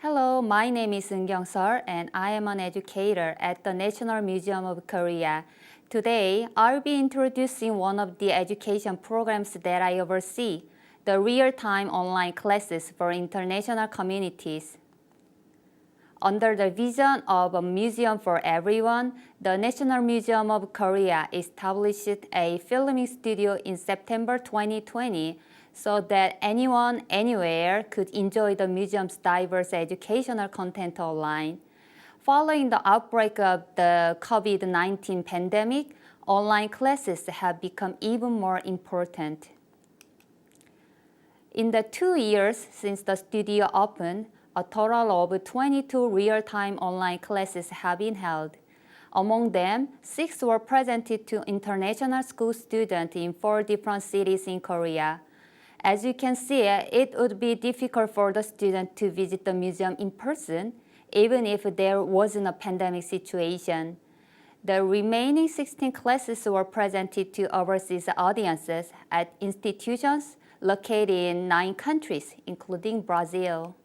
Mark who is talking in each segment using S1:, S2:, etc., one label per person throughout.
S1: Hello, my name is Eun-kyung Seol and I am an educator at the National Museum of Korea. Today, I'll be introducing one of the education programs that I oversee, the real-time online classes for international communities. Under the vision of a museum for everyone, the National Museum of Korea established a filming studio in September 2020 so that anyone, anywhere could enjoy the museum's diverse educational content online. Following the outbreak of the COVID-19 pandemic, online classes have become even more important. In the 2 years since the studio opened, a total of 22 real-time online classes have been held. Among them, 6 were presented to international school students in 4 different cities in Korea. As you can see, it would be difficult for the student to visit the museum in person, even if there wasn't a pandemic situation. The remaining 16 classes were presented to overseas audiences at institutions located in 9 countries, including Brazil.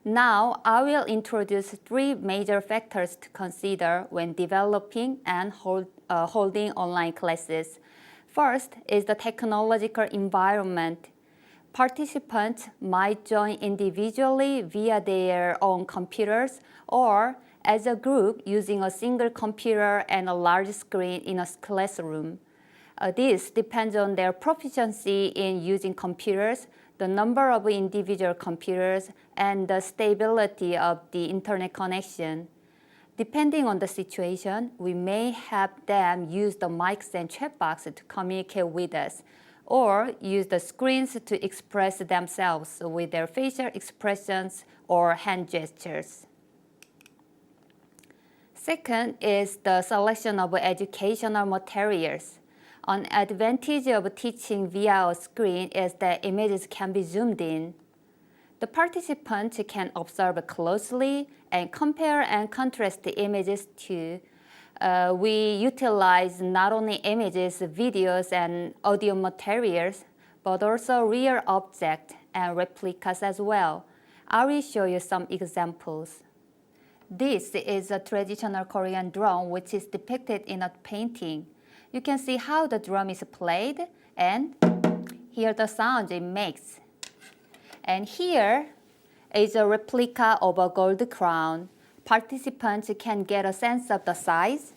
S1: Now, I will introduce 3 major factors to consider when developing and holding online classes. First is the technological environment. Participants might join individually via their own computers or as a group using a single computer and a large screen in a classroom. This depends on their proficiency in using computers, the number of individual computers, and the stability of the internet connection. Depending on the situation, we may have them use the mics and chat box to communicate with us, or use the screens to express themselves with their facial expressions or hand gestures. Second is the selection of educational materials. An advantage of teaching via a screen is that images can be zoomed in. The participants can observe closely and compare and contrast the images too. We utilize not only images, videos, and audio materials, but also real objects and replicas as well. I will show you some examples. This is a traditional Korean drum which is depicted in a painting. You can see how the drum is played and hear the sound it makes. And here is a replica of a gold crown. Participants can get a sense of the size,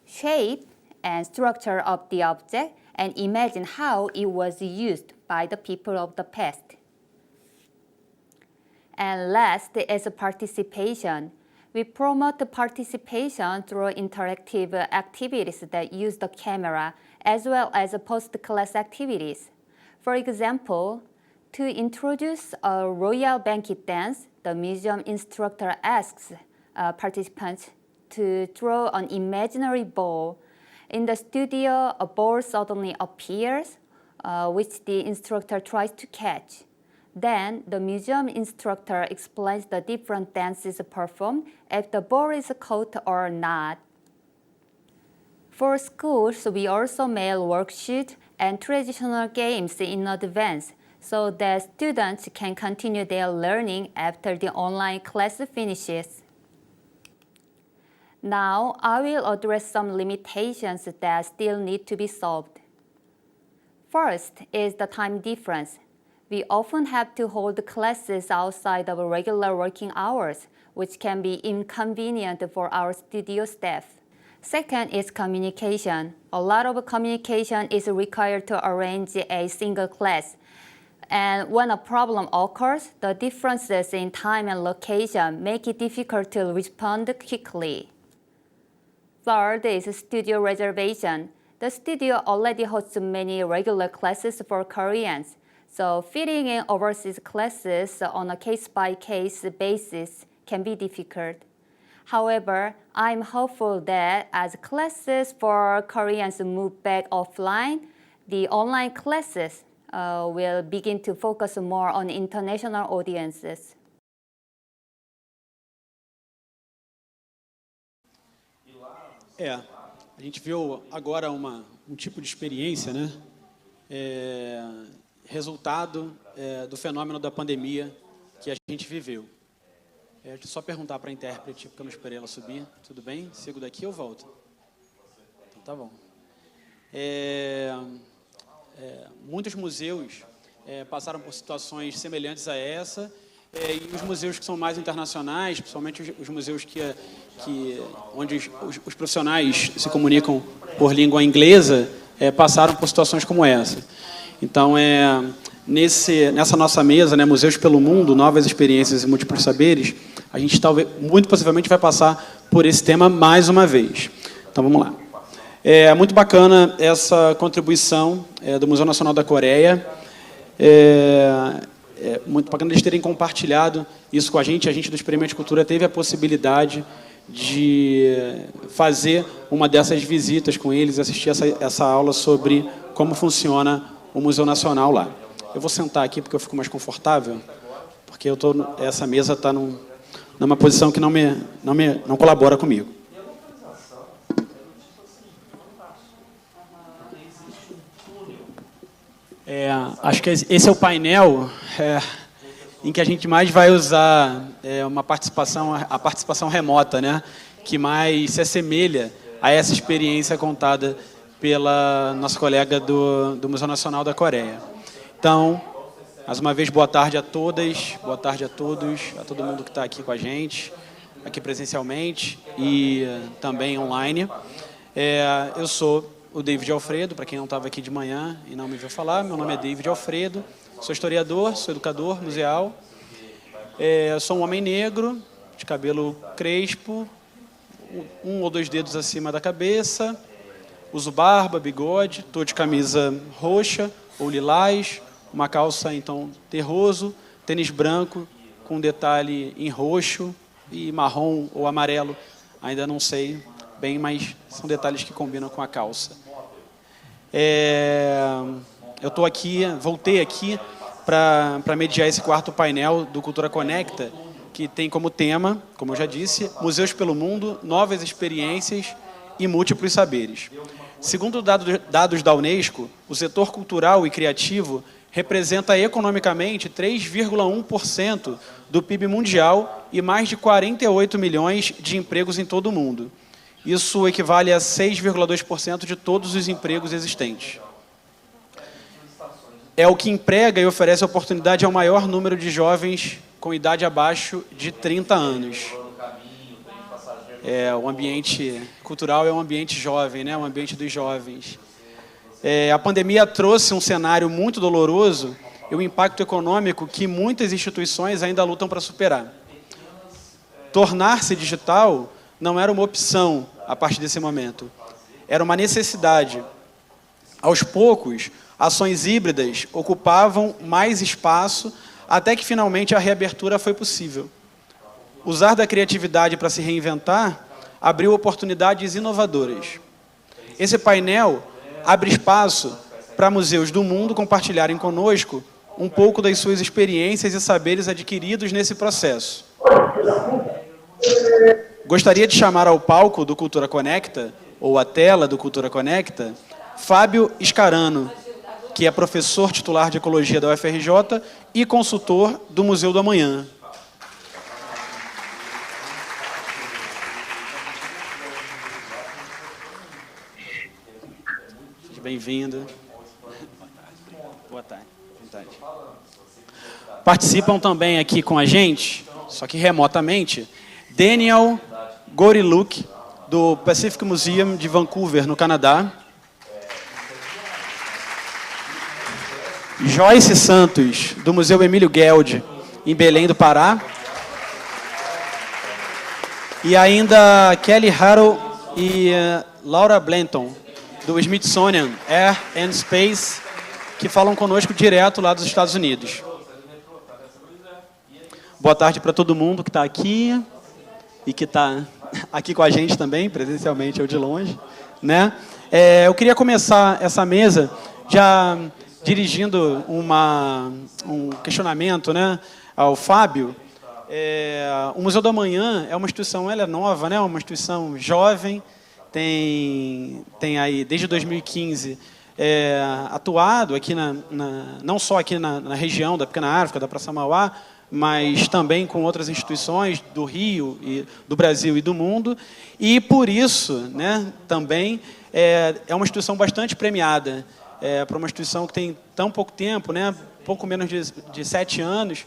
S1: shape, and structure of the object and imagine how it was used by the people of the past. And last is participation. We promote the participation through interactive activities that use the camera, as well as post-class activities. For example, to introduce a royal banquet dance, the museum instructor asks participants to throw an imaginary ball. In the studio, a ball suddenly appears, which the instructor tries to catch. Then, the museum instructor explains the different dances performed if the ball is caught or not. For schools, we also mail worksheets and traditional games in advance so that students can continue their learning after the online class finishes. Now, I will address some limitations that still need to be solved. First is the time difference. We often have to hold classes outside of regular working hours, which can be inconvenient for our studio staff. Second is communication. A lot of communication is required to arrange a single class. And when a problem occurs, the differences in time and location make it difficult to respond quickly. Third is studio reservation. The studio already hosts many regular classes for Koreans, so fitting in overseas classes on a case-by-case basis can be difficult. However, I'm hopeful that as classes for Koreans move back offline, the online classes will begin to focus more on international audiences.
S2: A gente viu agora um tipo de experiência, né? Resultado do fenômeno da pandemia que a gente viveu. Deixa eu só perguntar para a intérprete, porque eu não esperei ela subir. Tudo bem? Sigo daqui ou volto? Então, tá bom. Muitos museus passaram por situações semelhantes a essa, e os museus que são mais internacionais, principalmente os museus onde os profissionais se comunicam por língua inglesa, passaram por situações como essa. Então, nessa nossa mesa, né, Museus pelo Mundo, Novas Experiências e Múltiplos Saberes, a gente muito possivelmente vai passar por esse tema mais uma vez. Então, vamos lá. É muito bacana essa contribuição do Museu Nacional da Coreia. É muito bacana eles terem compartilhado isso com a gente. A gente do Experimento Cultura teve a possibilidade de fazer uma dessas visitas com eles, assistir essa aula sobre como funciona o Museu Nacional lá. Eu vou sentar aqui porque eu fico mais confortável, porque essa mesa está numa posição que não colabora comigo. Acho que esse é o painel em que a gente mais vai usar a participação remota, né, que mais se assemelha a essa experiência contada pela nossa colega do Museu Nacional da Coreia. Então, mais uma vez, boa tarde a todas, boa tarde a todos, a todo mundo que está aqui com a gente, aqui presencialmente e também online. Eu sou o David Alfredo, para quem não estava aqui de manhã e não me viu falar, meu nome é David Alfredo, sou historiador, sou educador museal, sou um homem negro, de cabelo crespo, 1 ou 2 dedos acima da cabeça, uso barba, bigode, estou de camisa roxa ou lilás, uma calça em tom terroso, tênis branco com detalhe em roxo e marrom ou amarelo, ainda não sei bem, mas são detalhes que combinam com a calça. Eu voltei aqui para mediar esse quarto painel do Cultura Conecta, que tem como tema, como eu já disse, Museus pelo Mundo, Novas Experiências e Múltiplos Saberes. Segundo dados da Unesco, o setor cultural e criativo representa economicamente 3,1% do PIB mundial e mais de 48 milhões de empregos em todo o mundo. Isso equivale a 6,2% de todos os empregos existentes. É o que emprega e oferece oportunidade ao maior número de jovens com idade abaixo de 30 anos. O ambiente cultural é um ambiente jovem, né? Um ambiente dos jovens. A pandemia trouxe um cenário muito doloroso e um impacto econômico que muitas instituições ainda lutam para superar. Tornar-se digital não era uma opção a partir desse momento. Era uma necessidade. Aos poucos, ações híbridas ocupavam mais espaço até que, finalmente, a reabertura foi possível. Usar da criatividade para se reinventar abriu oportunidades inovadoras. Esse painel abre espaço para museus do mundo compartilharem conosco um pouco das suas experiências e saberes adquiridos nesse processo. Gostaria de chamar ao palco do Cultura Conecta, ou à tela do Cultura Conecta, Fábio Scarano, que é professor titular de Ecologia da UFRJ e consultor do Museu do Amanhã. Seja bem-vindo. Boa tarde. Participam também aqui com a gente, só que remotamente, Daniel Goriluk, do Pacific Museum de Vancouver, no Canadá. Joyce Santos, do Museu Emílio Geld, em Belém do Pará. E ainda Kelly Harrow e Laura Blanton, do Smithsonian Air and Space, que falam conosco direto lá dos Estados Unidos. Boa tarde para todo mundo que está aqui e que está aqui com a gente também, presencialmente ou de longe, né? Eu queria começar essa mesa já dirigindo um questionamento, né, ao Fábio. O Museu do Amanhã é uma instituição, ela é nova, né, uma instituição jovem, tem aí desde 2015 atuado aqui não só aqui na região da Pequena África, da Praça Mauá, mas também com outras instituições do Rio, e do Brasil e do mundo, e, por isso, né, também é uma instituição bastante premiada, para uma instituição que tem tão pouco tempo, né, pouco menos de 7 anos,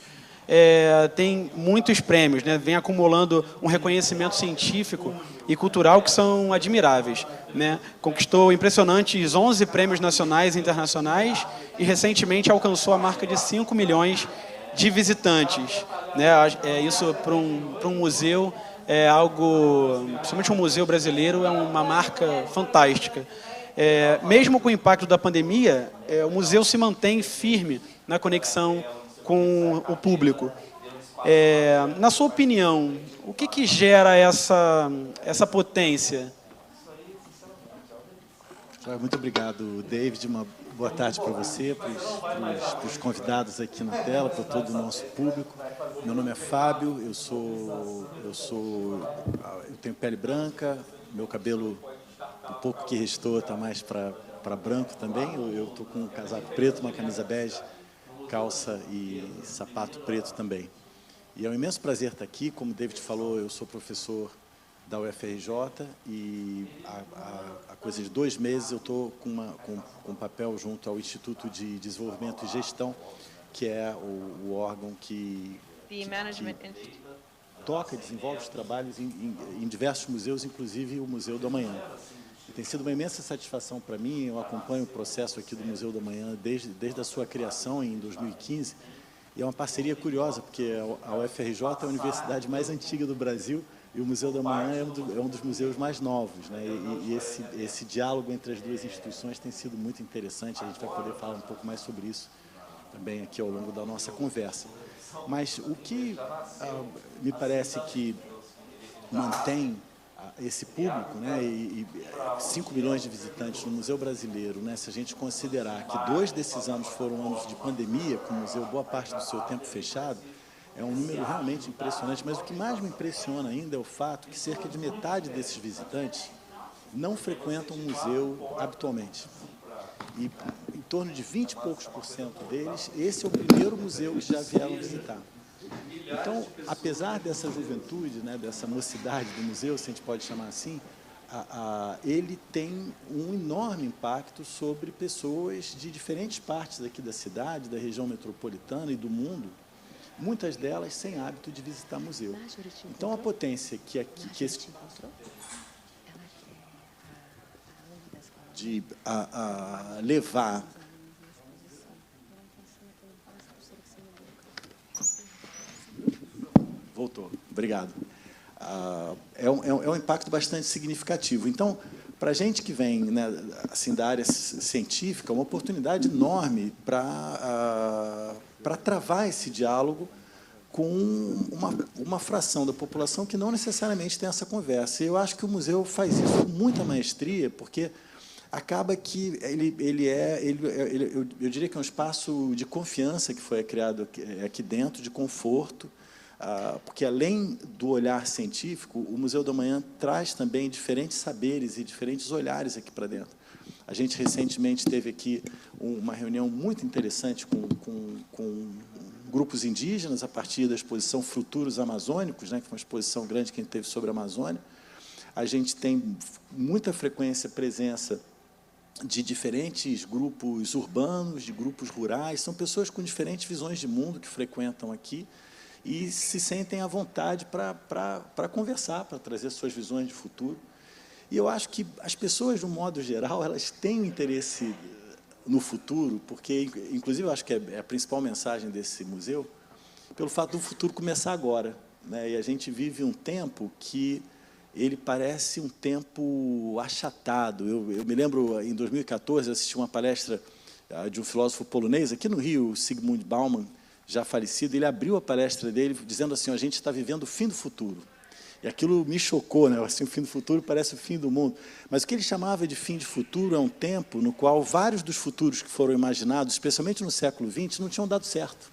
S2: tem muitos prêmios, né, vem acumulando um reconhecimento científico e cultural que são admiráveis, né? Conquistou impressionantes 11 prêmios nacionais e internacionais e recentemente alcançou a marca de 5 milhões de visitantes, né? Isso para um museu é algo, principalmente um museu brasileiro, é uma marca fantástica. Mesmo com o impacto da pandemia, o museu se mantém firme na conexão com o público. Na sua opinião, o que gera essa potência?
S3: Muito obrigado, David. Uma boa tarde para você, para os convidados aqui na tela, para todo o nosso público. Meu nome é Fábio, eu tenho pele branca, meu cabelo, um pouco que restou, está mais para branco também. Eu estou com um casaco preto, uma camisa bege, calça e sapato preto também. E é um imenso prazer estar aqui. Como o David falou, eu sou professor da UFRJ e há coisa de 2 meses eu estou com um papel junto ao Instituto de Desenvolvimento e Gestão, que é o órgão que toca e desenvolve os trabalhos em diversos museus, inclusive o Museu do Amanhã. E tem sido uma imensa satisfação para mim. Eu acompanho o processo aqui do Museu do Amanhã desde a sua criação em 2015. E é uma parceria curiosa, porque a UFRJ é a universidade mais antiga do Brasil e o Museu do Amanhã é um dos museus mais novos, né? E esse diálogo entre as duas instituições tem sido muito interessante. A gente vai poder falar um pouco mais sobre isso também aqui ao longo da nossa conversa. Mas o que me parece que mantém esse público, né, e 5 milhões de visitantes no Museu Brasileiro, né, se a gente considerar que 2 desses anos foram anos de pandemia, com o museu boa parte do seu tempo fechado, é um número realmente impressionante. Mas o que mais me impressiona ainda é o fato que cerca de metade desses visitantes não frequentam o museu habitualmente. E em torno de 20 e poucos % deles, esse é o primeiro museu que já vieram visitar. Então, apesar dessa juventude, né, dessa mocidade do museu, se a gente pode chamar assim, ele tem um enorme impacto sobre pessoas de diferentes partes aqui da cidade, da região metropolitana e do mundo, muitas delas sem hábito de visitar museu. Então, a potência que esse de levar Voltou, obrigado. É um impacto bastante significativo. Então, para a gente que vem, né, assim, da área científica, é uma oportunidade enorme para travar esse diálogo com uma fração da população que não necessariamente tem essa conversa. E eu acho que o museu faz isso com muita maestria, porque acaba que eu diria que é um espaço de confiança que foi criado aqui dentro, de conforto, porque, além do olhar científico, o Museu do Amanhã traz também diferentes saberes e diferentes olhares aqui para dentro. A gente, recentemente, teve aqui uma reunião muito interessante com grupos indígenas, a partir da exposição Futuros Amazônicos, né, que foi uma exposição grande que a gente teve sobre a Amazônia. A gente tem muita frequência presença de diferentes grupos urbanos, de grupos rurais. São pessoas com diferentes visões de mundo que frequentam aqui e se sentem à vontade para conversar, para trazer suas visões de futuro. E eu acho que as pessoas, de um modo geral, elas têm um interesse no futuro, porque, inclusive, eu acho que é a principal mensagem desse museu, pelo fato do futuro começar agora, né? E a gente vive um tempo que ele parece um tempo achatado. Eu me lembro, em 2014, assisti uma palestra de um filósofo polonês, aqui no Rio, Zygmunt Bauman, já falecido. Ele abriu a palestra dele dizendo assim: a gente está vivendo o fim do futuro. E aquilo me chocou, né? Assim, o fim do futuro parece o fim do mundo. Mas o que ele chamava de fim de futuro é um tempo no qual vários dos futuros que foram imaginados, especialmente no século XX, não tinham dado certo.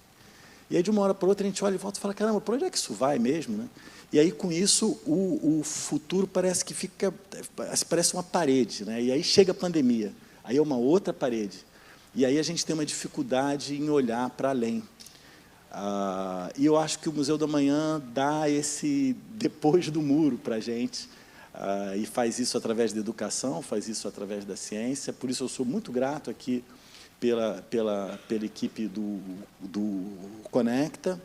S3: E aí, de uma hora para outra, a gente olha e volta e fala: caramba, para onde é que isso vai mesmo, né? E aí, com isso, o futuro parece que parece uma parede, né? E aí chega a pandemia, aí é uma outra parede. E aí a gente tem uma dificuldade em olhar para além. E eu acho que o Museu do Amanhã dá esse depois do muro para a gente, e faz isso através da educação, faz isso através da ciência. Por isso eu sou muito grato aqui pela equipe do Conecta,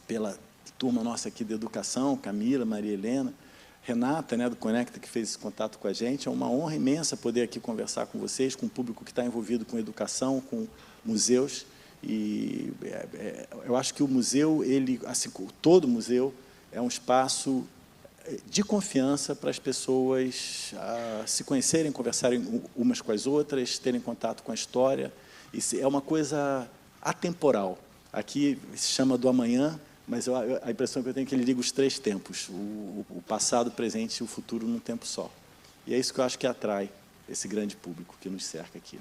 S3: pela turma nossa aqui de educação, Camila, Maria Helena, Renata, né, do Conecta, que fez esse contato com a gente. É uma honra imensa poder aqui conversar com vocês, com o público que está envolvido com educação, com museus. E eu acho que o museu, ele, assim, todo museu, é um espaço de confiança para as pessoas se conhecerem, conversarem umas com as outras, terem contato com a história. Isso é uma coisa atemporal. Aqui se chama do amanhã, mas a impressão que eu tenho é que ele liga os 3 tempos, o passado, o presente e o futuro num tempo só. E é isso que eu acho que atrai esse grande público que nos cerca aqui.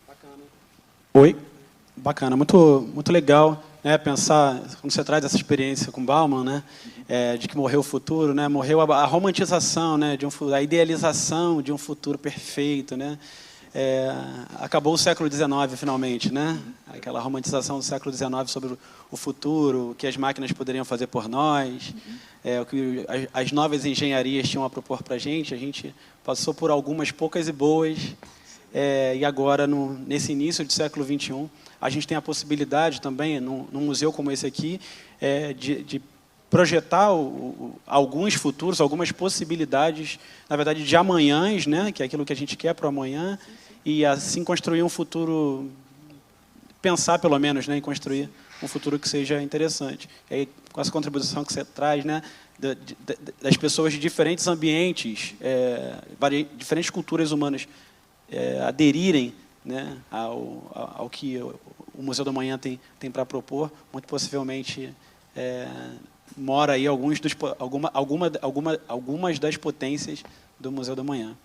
S2: Bacana. Oi. Bacana, muito legal, né, pensar, quando você traz essa experiência com Bauman, né, de que morreu o futuro, né, morreu a romantização, né, a idealização de um futuro perfeito, né, acabou o século XIX, finalmente, né, aquela romantização do século XIX sobre o futuro, o que as máquinas poderiam fazer por nós, o que as novas engenharias tinham a propor para a gente passou por algumas poucas e boas, e agora, nesse início do século XXI, a gente tem a possibilidade também, num museu como esse aqui, de projetar alguns futuros, algumas possibilidades, na verdade, de amanhãs, né, que é aquilo que a gente quer para o amanhã, e assim construir um futuro, pensar pelo menos, né, em construir um futuro que seja interessante. E aí, com essa contribuição que você traz, né, das pessoas de diferentes ambientes, diferentes culturas humanas, aderirem, né, ao que o Museu do Amanhã tem para propor, muito possivelmente mora aí algumas das potências do Museu do Amanhã.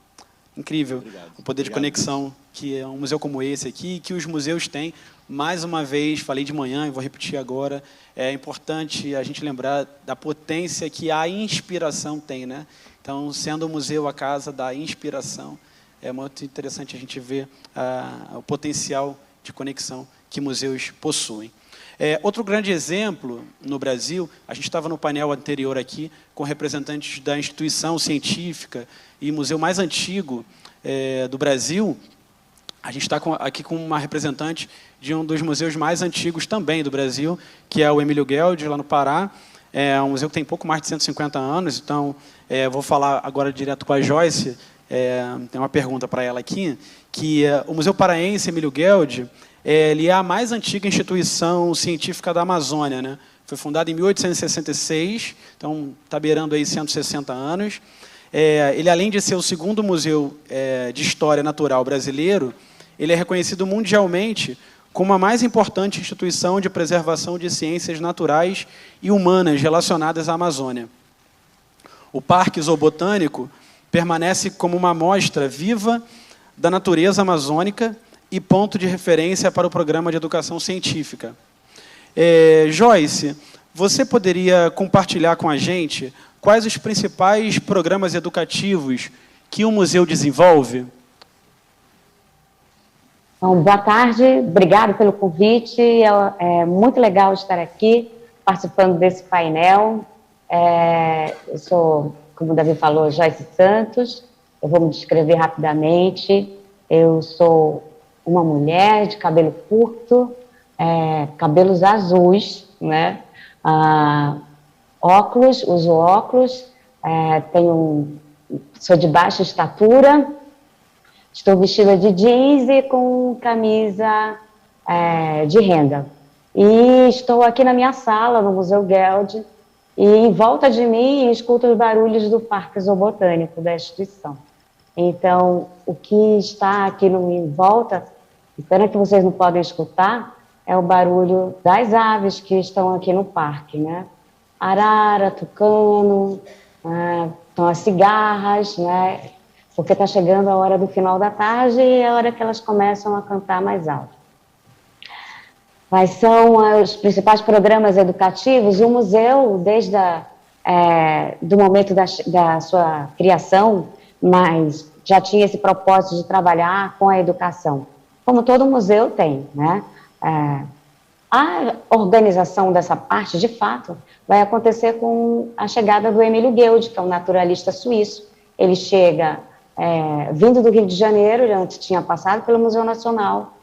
S2: Incrível.
S3: Obrigado.
S2: O poder de conexão que um museu como esse aqui, que os museus têm. Mais uma vez, falei de manhã e vou repetir agora, é importante a gente lembrar da potência que a inspiração tem, né? Então, sendo o museu a casa da inspiração, é muito interessante a gente ver o potencial de conexão que museus possuem. Outro grande exemplo no Brasil, a gente estava no painel anterior aqui com representantes da instituição científica e museu mais antigo do Brasil. A gente está aqui com uma representante de um dos museus mais antigos também do Brasil, que é o Emílio Gueld, lá no Pará. É um museu que tem pouco mais de 150 anos, então vou falar agora direto com a Joyce. Tem uma pergunta para ela aqui, que o Museu Paraense Emílio Gueld, ele é a mais antiga instituição científica da Amazônia, né? Foi fundado em 1866, então está beirando aí 160 anos. Ele, além de ser o segundo museu de história natural brasileiro, ele é reconhecido mundialmente como a mais importante instituição de preservação de ciências naturais e humanas relacionadas à Amazônia. O Parque Zoobotânico permanece como uma amostra viva da natureza amazônica e ponto de referência para o programa de educação científica. Joyce, você poderia compartilhar com a gente quais os principais programas educativos que o museu desenvolve?
S4: Bom, boa tarde, obrigado pelo convite. É muito legal estar aqui participando desse painel. Eu sou, como o Davi falou, Joyce Santos. Eu vou me descrever rapidamente. Eu sou uma mulher de cabelo curto, cabelos azuis, né? Óculos, uso óculos, sou de baixa estatura, estou vestida de jeans e com camisa de renda. E estou aqui na minha sala, no Museu Gueld, e em volta de mim escuto os barulhos do Parque Zoobotânico da instituição. Então, o que está aqui em volta, pena que vocês não podem escutar, é o barulho das aves que estão aqui no parque, né? Arara, tucano, estão as cigarras, né? Porque está chegando a hora do final da tarde e é a hora que elas começam a cantar mais alto. Quais são os principais programas educativos? O museu, desde do momento da sua criação, mas já tinha esse propósito de trabalhar com a educação, como todo museu tem, né? A organização dessa parte, de fato, vai acontecer com a chegada do Emílio Guild, que é um naturalista suíço. Ele chega vindo do Rio de Janeiro, ele antes tinha passado pelo Museu Nacional,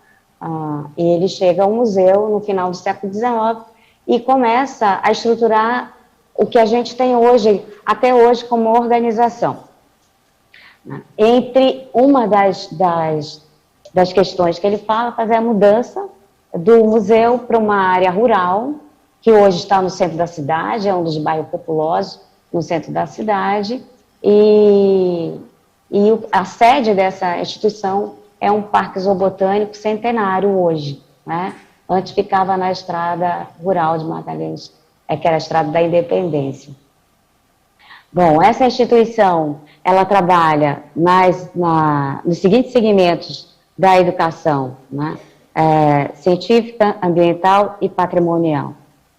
S4: e ele chega ao museu no final do século XIX e começa a estruturar o que a gente tem hoje, até hoje, como organização. Entre uma das questões que ele fala, fazer a mudança do museu para uma área rural, que hoje está no centro da cidade, é um dos bairros populosos no centro da cidade, e a sede dessa instituição é um parque zoobotânico centenário hoje, né? Antes ficava na estrada rural de Magalhães, que era a estrada da Independência. Bom, essa instituição, ela trabalha nos seguintes segmentos da educação, né? Científica, ambiental e patrimonial.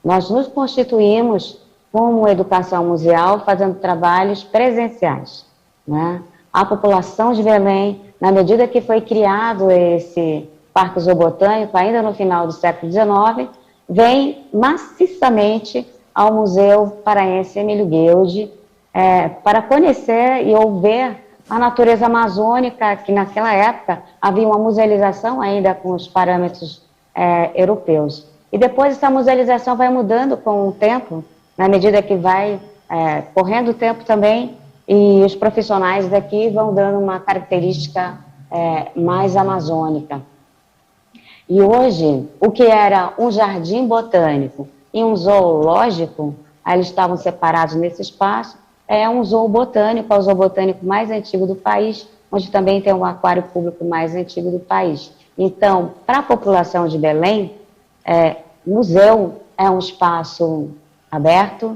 S4: Nós nos constituímos como educação museal, fazendo trabalhos presenciais, né? A população de Belém, na medida que foi criado esse parque zoobotânico, ainda no final do século XIX, vem maciçamente ao Museu Paraense Emílio Guild, para conhecer e ouvir a natureza amazônica, que naquela época havia uma musealização ainda com os parâmetros europeus. E depois essa musealização vai mudando com o tempo, na medida que vai correndo o tempo também, e os profissionais daqui vão dando uma característica mais amazônica. E hoje, o que era um jardim botânico e um zoológico, eles estavam separados nesse espaço, é um zoobotânico, é o zoobotânico mais antigo do país, onde também tem um aquário público mais antigo do país. Então, para a população de Belém, museu é um espaço aberto,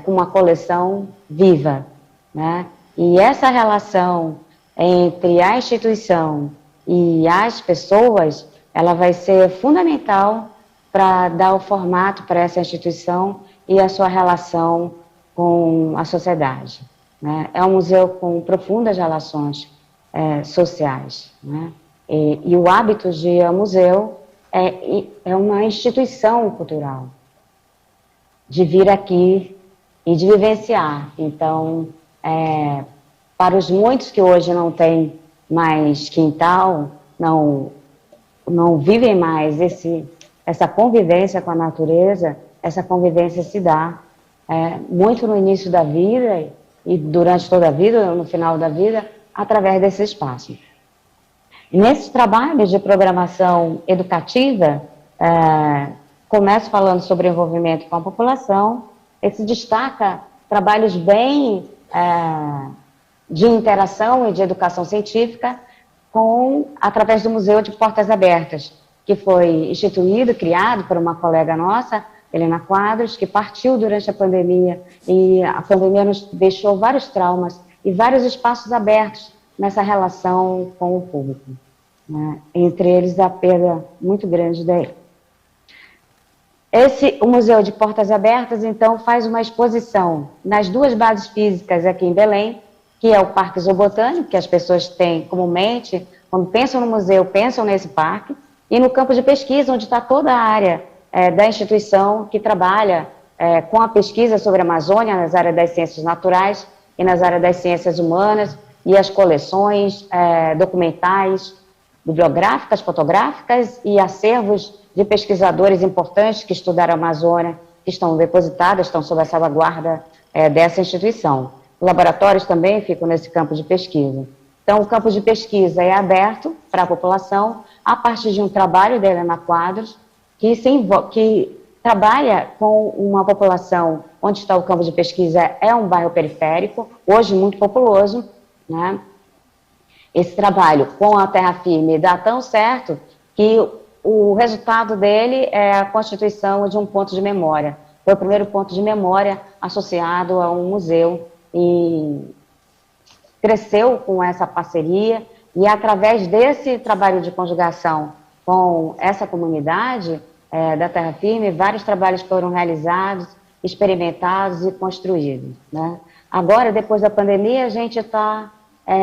S4: com uma coleção viva, né? E essa relação entre a instituição e as pessoas, ela vai ser fundamental para dar o formato para essa instituição e a sua relação com a sociedade, né? É um museu com profundas relações sociais, né? E o hábito de ir ao museu é uma instituição cultural, de vir aqui e de vivenciar. Então, para os muitos que hoje não têm mais quintal, não vivem mais essa convivência com a natureza, essa convivência se dá muito no início da vida e durante toda a vida, no final da vida, através desse espaço. E nesses trabalhos de programação educativa, começo falando sobre envolvimento com a população, esse destaca trabalhos bem de interação e de educação científica através do Museu de Portas Abertas, que foi instituído, criado por uma colega nossa, Helena Quadros, que partiu durante a pandemia, e a pandemia nos deixou vários traumas e vários espaços abertos nessa relação com o público, né? Entre eles a perda muito grande dele. O Museu de Portas Abertas, então, faz uma exposição nas duas bases físicas aqui em Belém, que é o Parque Zoobotânico, que as pessoas têm comumente, quando pensam no museu, pensam nesse parque, e no campo de pesquisa, onde está toda a área da instituição que trabalha com a pesquisa sobre a Amazônia, nas áreas das ciências naturais e nas áreas das ciências humanas, e as coleções documentais, bibliográficas, fotográficas e acervos de pesquisadores importantes que estudaram a Amazônia, que estão depositadas, estão sob a salvaguarda dessa instituição. Laboratórios também ficam nesse campo de pesquisa. Então, o campo de pesquisa é aberto para a população a partir de um trabalho da Helena Quadros, que trabalha com uma população onde está o campo de pesquisa, é um bairro periférico, hoje muito populoso, né? Esse trabalho com a Terra Firme dá tão certo que o resultado dele é a constituição de um ponto de memória. Foi o primeiro ponto de memória associado a um museu e cresceu com essa parceria, e através desse trabalho de conjugação com essa comunidade da Terra Firme, vários trabalhos foram realizados, experimentados e construídos, né? Agora, depois da pandemia, a gente está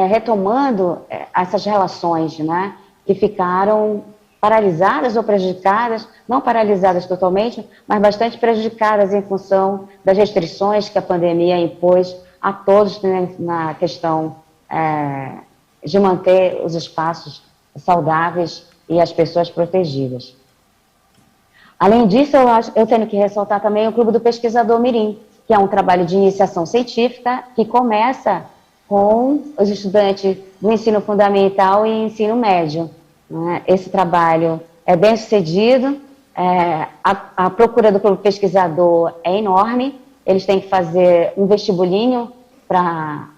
S4: retomando essas relações, né, que ficaram paralisadas ou prejudicadas, não paralisadas totalmente, mas bastante prejudicadas em função das restrições que a pandemia impôs a todos, né, na questão de manter os espaços saudáveis e as pessoas protegidas. Além disso, eu tenho que ressaltar também o Clube do Pesquisador Mirim, que é um trabalho de iniciação científica que começa com os estudantes do ensino fundamental e ensino médio. Esse trabalho é bem sucedido, a procura do Clube Pesquisador é enorme, eles têm que fazer um vestibulinho para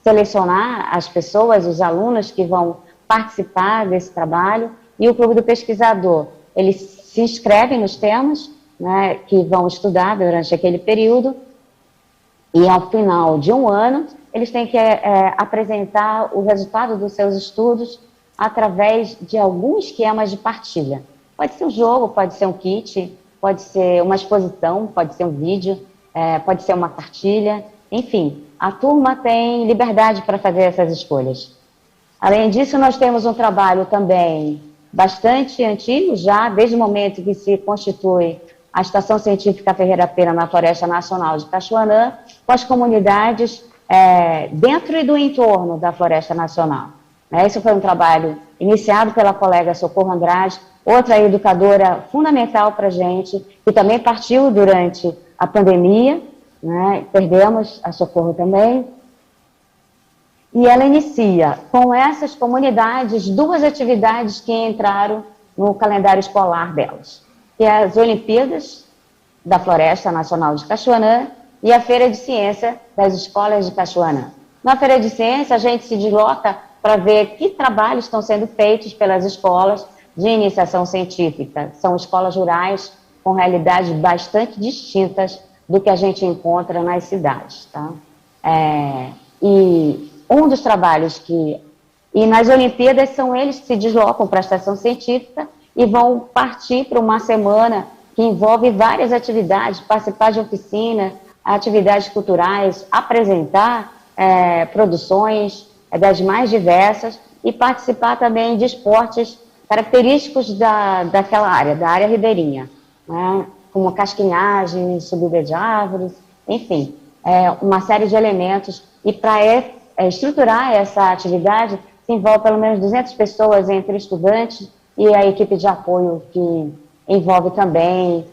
S4: selecionar as pessoas, os alunos que vão participar desse trabalho, e o Clube do Pesquisador, eles se inscrevem nos temas, né, que vão estudar durante aquele período, e ao final de um ano, eles têm que apresentar o resultado dos seus estudos através de alguns esquemas de partilha. Pode ser um jogo, pode ser um kit, pode ser uma exposição, pode ser um vídeo, pode ser uma cartilha, enfim, a turma tem liberdade para fazer essas escolhas. Além disso, nós temos um trabalho também bastante antigo, já desde o momento que se constitui a Estação Científica Ferreira Pena na Floresta Nacional de Cachoanã, com as comunidades dentro e do entorno da Floresta Nacional. Esse foi um trabalho iniciado pela colega Socorro Andrade, outra educadora fundamental para a gente, que também partiu durante a pandemia, né? Perdemos a Socorro também. E ela inicia com essas comunidades 2 atividades que entraram no calendário escolar delas, que é as Olimpíadas da Floresta Nacional de Cachoanã e a Feira de Ciência das Escolas de Cachoanã. Na Feira de Ciência, a gente se desloca para ver que trabalhos estão sendo feitos pelas escolas de iniciação científica. São escolas rurais com realidades bastante distintas do que a gente encontra nas cidades. Tá? E um dos trabalhos E nas Olimpíadas são eles que se deslocam para a estação científica e vão partir para uma semana que envolve várias atividades, participar de oficina, atividades culturais, apresentar produções das mais diversas e participar também de esportes característicos daquela área, da área ribeirinha, né? Como casquinhagem, subida de árvores, enfim, uma série de elementos. E para estruturar essa atividade, se envolve pelo menos 200 pessoas entre estudantes e a equipe de apoio que envolve também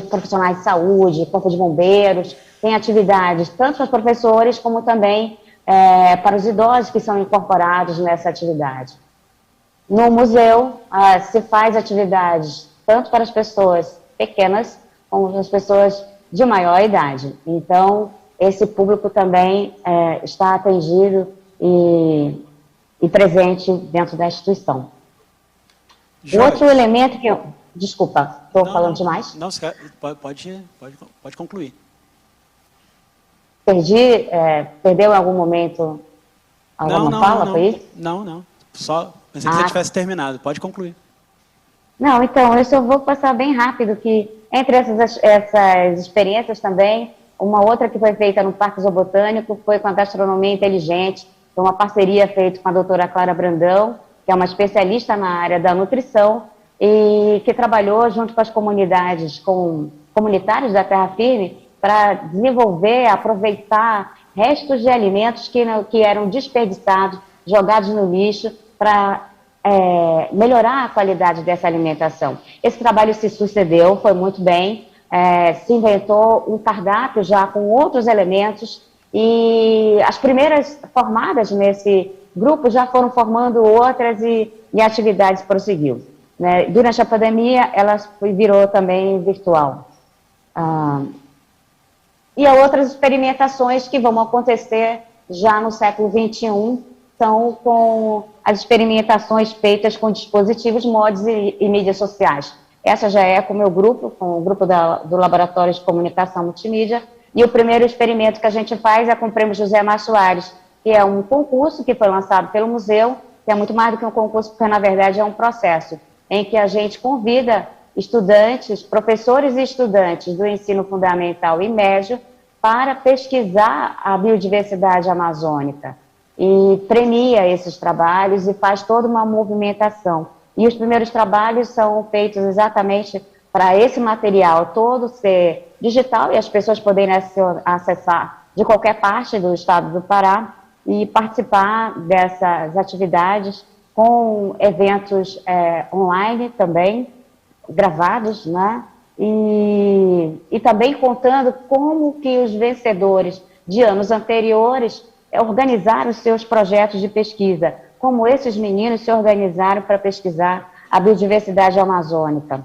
S4: profissionais de saúde, corpo de bombeiros, tem atividades tanto para os professores como também para os idosos que são incorporados nessa atividade. No museu se faz atividades tanto para as pessoas pequenas como para as pessoas de maior idade. Então, esse público também está atendido e presente dentro da instituição. Outro elemento que eu... Desculpa, estou falando demais?
S2: Não, pode concluir.
S4: Perdeu em algum momento alguma fala, foi isso?
S2: Não. Só pensei que você tivesse terminado. Pode concluir.
S4: Não, então, eu só vou passar bem rápido que entre essas experiências também, uma outra que foi feita no Parque Zoobotânico foi com a Gastronomia Inteligente, foi uma parceria feita com a doutora Clara Brandão, que é uma especialista na área da nutrição e que trabalhou junto com as comunidades, com comunitários da Terra Firme, para desenvolver, aproveitar restos de alimentos que eram desperdiçados, jogados no lixo, para melhorar a qualidade dessa alimentação. Esse trabalho se sucedeu, foi muito bem, se inventou um cardápio já com outros elementos e as primeiras formadas nesse grupo já foram formando outras e a atividade prosseguiu. Né? Durante a pandemia, ela virou também virtual. E há outras experimentações que vão acontecer já no século XXI, são com as experimentações feitas com dispositivos, mods e mídias sociais. Essa já é com o meu grupo, com o grupo do Laboratório de Comunicação Multimídia, e o primeiro experimento que a gente faz é com o Prêmio José Mar Soares, que é um concurso que foi lançado pelo museu, que é muito mais do que um concurso, porque na verdade é um processo em que a gente convida estudantes, professores e estudantes do ensino fundamental e médio para pesquisar a biodiversidade amazônica e premia esses trabalhos e faz toda uma movimentação. E os primeiros trabalhos são feitos exatamente para esse material todo ser digital e as pessoas poderem acessar de qualquer parte do estado do Pará e participar dessas atividades com eventos online também, gravados, né? E também contando como que os vencedores de anos anteriores organizaram os seus projetos de pesquisa, como esses meninos se organizaram para pesquisar a biodiversidade amazônica.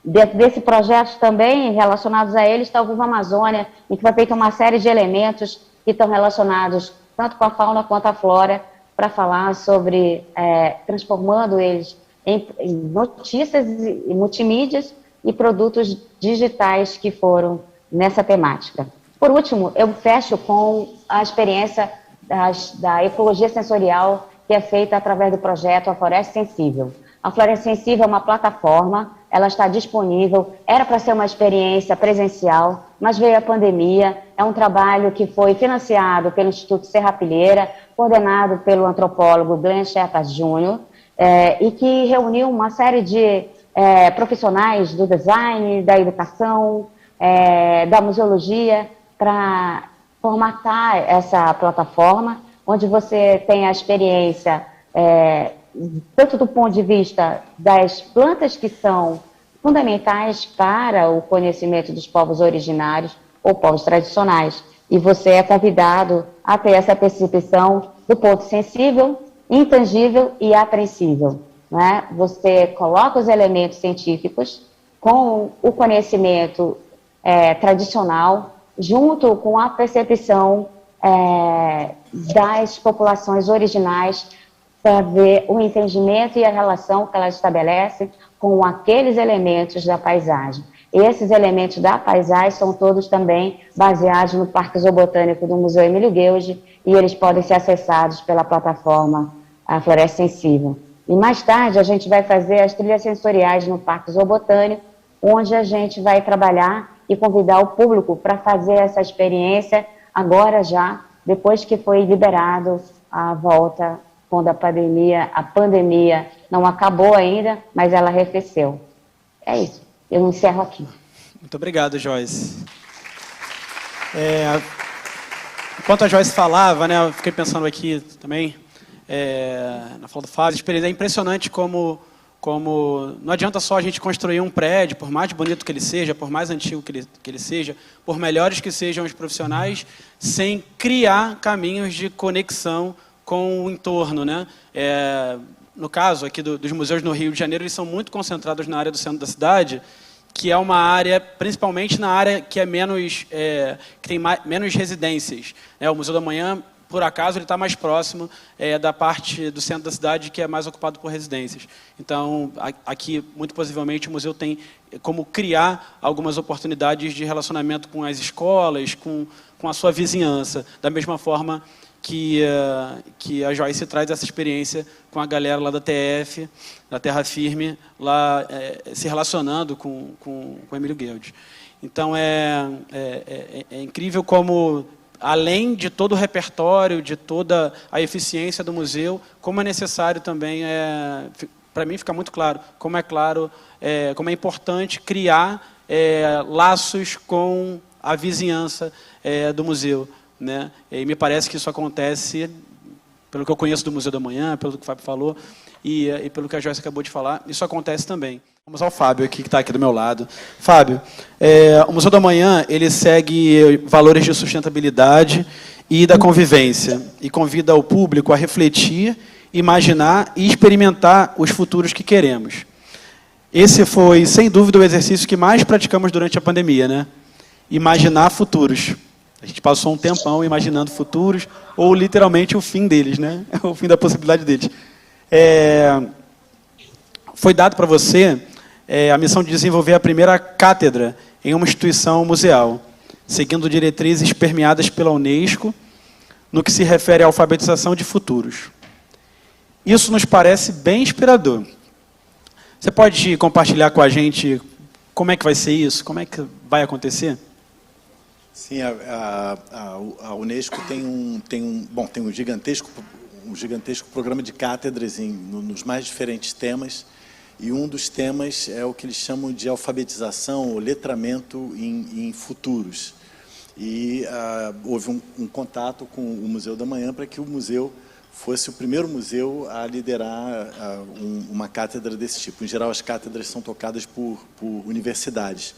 S4: Dentro desse projeto também, relacionados a ele, está o Viva Amazônia, em que foi feita uma série de elementos que estão relacionados tanto com a fauna quanto a flora, para falar sobre, transformando eles em notícias e multimídias e produtos digitais que foram nessa temática. Por último, eu fecho com a experiência da ecologia sensorial que é feita através do projeto A Floresta Sensível. A Floresta Sensível é uma plataforma, ela está disponível, era para ser uma experiência presencial, mas veio a pandemia, é um trabalho que foi financiado pelo Instituto Serrapilheira, coordenado pelo antropólogo Glenn Shepard Jr., e que reuniu uma série de profissionais do design, da educação, da museologia, para formatar essa plataforma, onde você tem a experiência, tanto do ponto de vista das plantas que são fundamentais para o conhecimento dos povos originários ou povos tradicionais, e você é convidado a ter essa percepção do ponto sensível, intangível e apreensível, né? Você coloca os elementos científicos com o conhecimento tradicional, junto com a percepção das populações originais, para ver o entendimento e a relação que elas estabelecem com aqueles elementos da paisagem. Esses elementos da paisagem são todos também baseados no Parque Zoobotânico do Museu Emílio Gueldi, e eles podem ser acessados pela plataforma A Floresta Sensível. E mais tarde a gente vai fazer as trilhas sensoriais no Parque Zoobotânico, onde a gente vai trabalhar e convidar o público para fazer essa experiência agora já, depois que foi liberado a volta, quando a pandemia não acabou ainda, mas ela arrefeceu. É isso, eu encerro aqui.
S2: Muito obrigado, Joyce. Enquanto a Joyce falava, né, eu fiquei pensando aqui também, na fala do Fábio, é impressionante como não adianta só a gente construir um prédio, por mais bonito que ele seja, por mais antigo que ele seja, por melhores que sejam os profissionais, sem criar caminhos de conexão com o entorno, né? No caso aqui dos museus no Rio de Janeiro, eles são muito concentrados na área do centro da cidade, que é uma área, principalmente na área que que tem menos residências, né? O Museu da Manhã, por acaso, ele está mais próximo da parte do centro da cidade, que é mais ocupado por residências. Então, aqui, muito possivelmente, o museu tem como criar algumas oportunidades de relacionamento com as escolas, com a sua vizinhança, da mesma forma que a Joyce traz essa experiência com a galera lá da TF, da Terra Firme, lá se relacionando com o Emílio Gueldi. Então, é incrível como, além de todo o repertório, de toda a eficiência do museu, como é necessário também, para mim fica muito claro, como é importante criar laços com a vizinhança do museu, né? E me parece que isso acontece, pelo que eu conheço do Museu da Manhã, pelo que o Fábio falou, e pelo que a Joyce acabou de falar, isso acontece também. Vamos ao Fábio aqui, que está aqui do meu lado. Fábio, o Museu da Manhã, ele segue valores de sustentabilidade e da convivência, e convida o público a refletir, imaginar e experimentar os futuros que queremos. Esse foi, sem dúvida, o exercício que mais praticamos durante a pandemia, né? Imaginar futuros. A gente passou um tempão imaginando futuros, ou literalmente o fim deles, né? O fim da possibilidade deles. Foi dado para você a missão de desenvolver a primeira cátedra em uma instituição museal, seguindo diretrizes permeadas pela Unesco, no que se refere à alfabetização de futuros. Isso nos parece bem inspirador. Você pode compartilhar com a gente como é que vai ser isso? Como é que vai acontecer?
S3: Sim, a Unesco tem um gigantesco programa de cátedras nos mais diferentes temas, e um dos temas é o que eles chamam de alfabetização ou letramento em futuros. E houve um contato com o Museu da Manhã para que o museu fosse o primeiro museu a liderar uma cátedra desse tipo. Em geral, as cátedras são tocadas por universidades.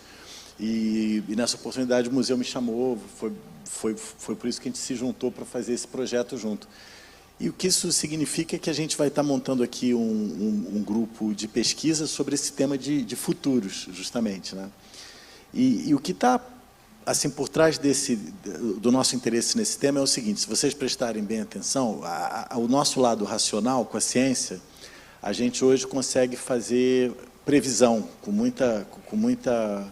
S3: E nessa oportunidade o museu me chamou, foi por isso que a gente se juntou para fazer esse projeto junto. E o que isso significa é que a gente vai estar montando aqui um grupo de pesquisa sobre esse tema de futuros, justamente, né? E o que está assim por trás do nosso interesse nesse tema é o seguinte: se vocês prestarem bem atenção, o nosso lado racional com a ciência, a gente hoje consegue fazer previsão com muita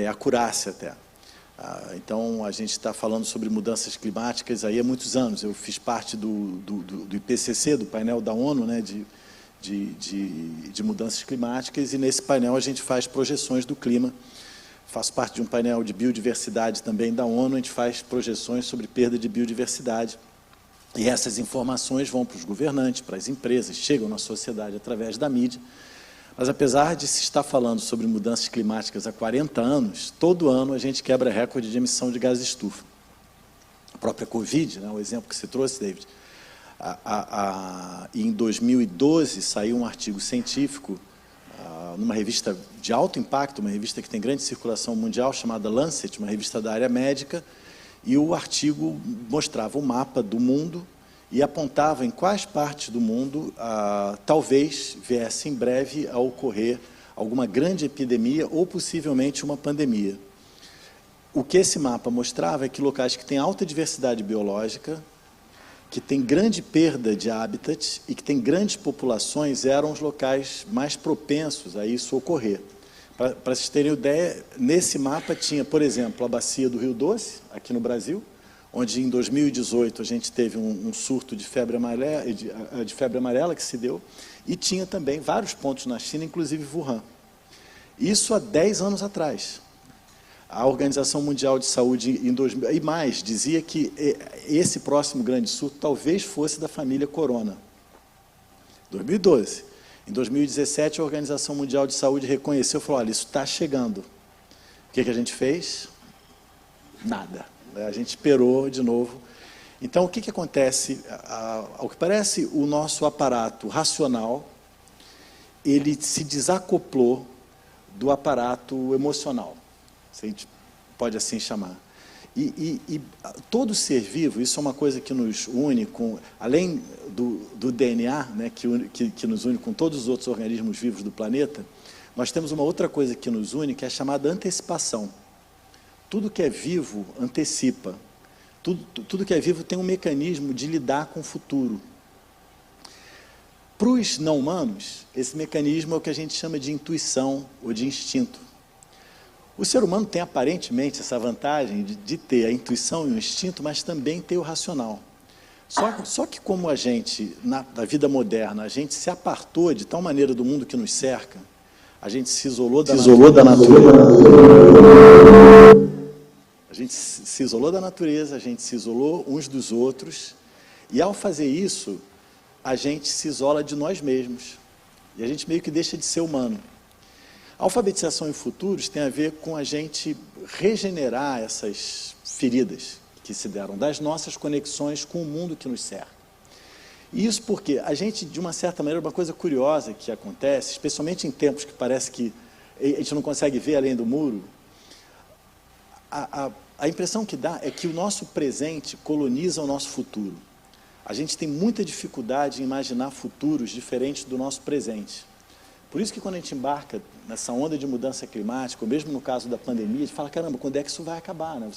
S3: acurácia até. Então, a gente está falando sobre mudanças climáticas aí há muitos anos. Eu fiz parte do IPCC, do painel da ONU, né, de mudanças climáticas, e nesse painel a gente faz projeções do clima. Faço parte de um painel de biodiversidade também da ONU, a gente faz projeções sobre perda de biodiversidade. E essas informações vão para os governantes, para as empresas, chegam na sociedade através da mídia. Mas, apesar de se estar falando sobre mudanças climáticas há 40 anos, todo ano a gente quebra recorde de emissão de gases de estufa. A própria Covid, né, o exemplo que você trouxe, David, em 2012 saiu um artigo científico numa revista de alto impacto, uma revista que tem grande circulação mundial, chamada Lancet, uma revista da área médica, e o artigo mostrava um mapa do mundo e apontava em quais partes do mundo talvez viesse em breve a ocorrer alguma grande epidemia ou possivelmente uma pandemia. O que esse mapa mostrava é que locais que têm alta diversidade biológica, que têm grande perda de habitat e que têm grandes populações eram os locais mais propensos a isso ocorrer. Para vocês terem ideia, nesse mapa tinha, por exemplo, a bacia do Rio Doce, aqui no Brasil, onde em 2018 a gente teve um surto de febre amarela que se deu, e tinha também vários pontos na China, inclusive Wuhan. Isso há 10 anos atrás. A Organização Mundial de Saúde, e mais, dizia que esse próximo grande surto talvez fosse da família Corona. 2012. Em 2017, a Organização Mundial de Saúde reconheceu e falou: olha, isso está chegando. O que a gente fez? Nada. A gente esperou de novo. Então, o que acontece? Ao que parece, o nosso aparato racional, ele se desacoplou do aparato emocional, se a gente pode assim chamar. E todo ser vivo, isso é uma coisa que nos une, além do DNA, né, que nos une com todos os outros organismos vivos do planeta, nós temos uma outra coisa que nos une, que é a chamada antecipação. Tudo que é vivo antecipa. Tudo que é vivo tem um mecanismo de lidar com o futuro. Para os não humanos, esse mecanismo é o que a gente chama de intuição ou de instinto. O ser humano tem aparentemente essa vantagem de ter a intuição e o instinto, mas também ter o racional. Só que como a gente, na vida moderna, a gente se apartou de tal maneira do mundo que nos cerca, a gente se isolou da natureza. A gente se isolou da natureza, a gente se isolou uns dos outros, e ao fazer isso, a gente se isola de nós mesmos, e a gente meio que deixa de ser humano. A alfabetização em futuros tem a ver com a gente regenerar essas feridas que se deram das nossas conexões com o mundo que nos cerca. E isso porque a gente, de uma certa maneira, uma coisa curiosa que acontece, especialmente em tempos que parece que a gente não consegue ver além do muro, a impressão que dá é que o nosso presente coloniza o nosso futuro. A gente tem muita dificuldade em imaginar futuros diferentes do nosso presente. Por isso que quando a gente embarca nessa onda de mudança climática, ou mesmo no caso da pandemia, a gente fala: caramba, quando é que isso vai acabar, né?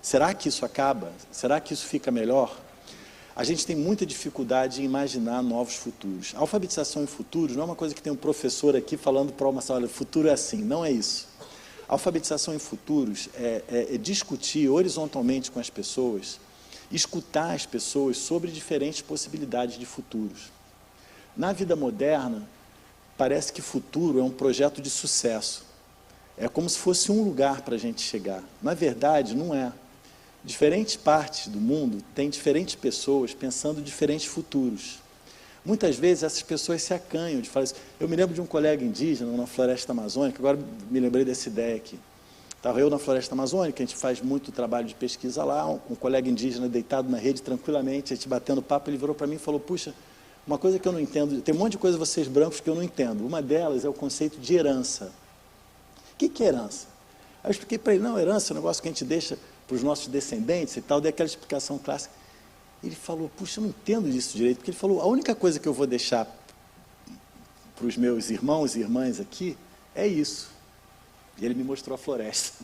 S3: Será que isso acaba? Será que isso fica melhor? A gente tem muita dificuldade em imaginar novos futuros. A alfabetização em futuros não é uma coisa que tem um professor aqui falando para uma sala: olha, futuro é assim. Não é isso. A alfabetização em futuros é discutir horizontalmente com as pessoas, escutar as pessoas sobre diferentes possibilidades de futuros. Na vida moderna, parece que futuro é um projeto de sucesso. É como se fosse um lugar para a gente chegar. Na verdade, não é. Diferentes partes do mundo têm diferentes pessoas pensando diferentes futuros. Muitas vezes essas pessoas se acanham de falar isso. Eu me lembro de um colega indígena na floresta amazônica, agora me lembrei dessa ideia aqui. Estava eu na floresta amazônica, a gente faz muito trabalho de pesquisa lá, um colega indígena deitado na rede tranquilamente, a gente batendo papo, ele virou para mim e falou, puxa, uma coisa que eu não entendo, tem um monte de coisa vocês brancos que eu não entendo. Uma delas é o conceito de herança. O que é herança? Aí eu expliquei para ele, não, herança é um negócio que a gente deixa para os nossos descendentes e tal, dei aquela explicação clássica. Ele falou, puxa, eu não entendo disso direito, porque ele falou, a única coisa que eu vou deixar para os meus irmãos e irmãs aqui é isso. E ele me mostrou a floresta.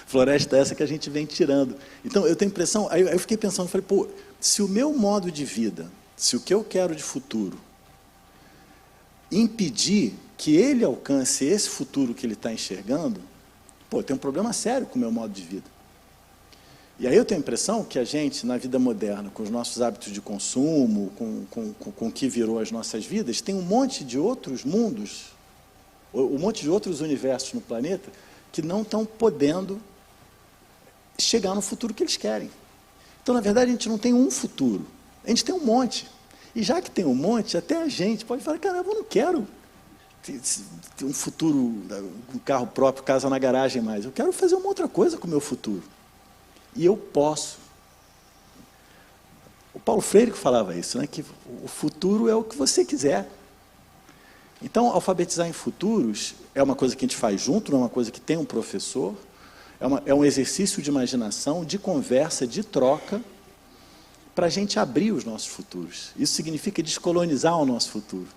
S3: Floresta essa que a gente vem tirando. Então, eu tenho a impressão, aí eu fiquei pensando, falei, pô, se o meu modo de vida, se o que eu quero de futuro, impedir que ele alcance esse futuro que ele está enxergando, pô, tem um problema sério com o meu modo de vida. E aí eu tenho a impressão que a gente, na vida moderna, com os nossos hábitos de consumo, com o que virou as nossas vidas, tem um monte de outros mundos, um monte de outros universos no planeta que não estão podendo chegar no futuro que eles querem. Então, na verdade, a gente não tem um futuro, a gente tem um monte. E já que tem um monte, até a gente pode falar, caramba, eu não quero ter um futuro, um carro próprio, casa na garagem mais. Eu quero fazer uma outra coisa com o meu futuro. E eu posso. O Paulo Freire que falava isso, né? Que o futuro é o que você quiser. Então, alfabetizar em futuros é uma coisa que a gente faz junto, não é uma coisa que tem um professor, é um exercício de imaginação, de conversa, de troca, para a gente abrir os nossos futuros. Isso significa descolonizar o nosso futuro.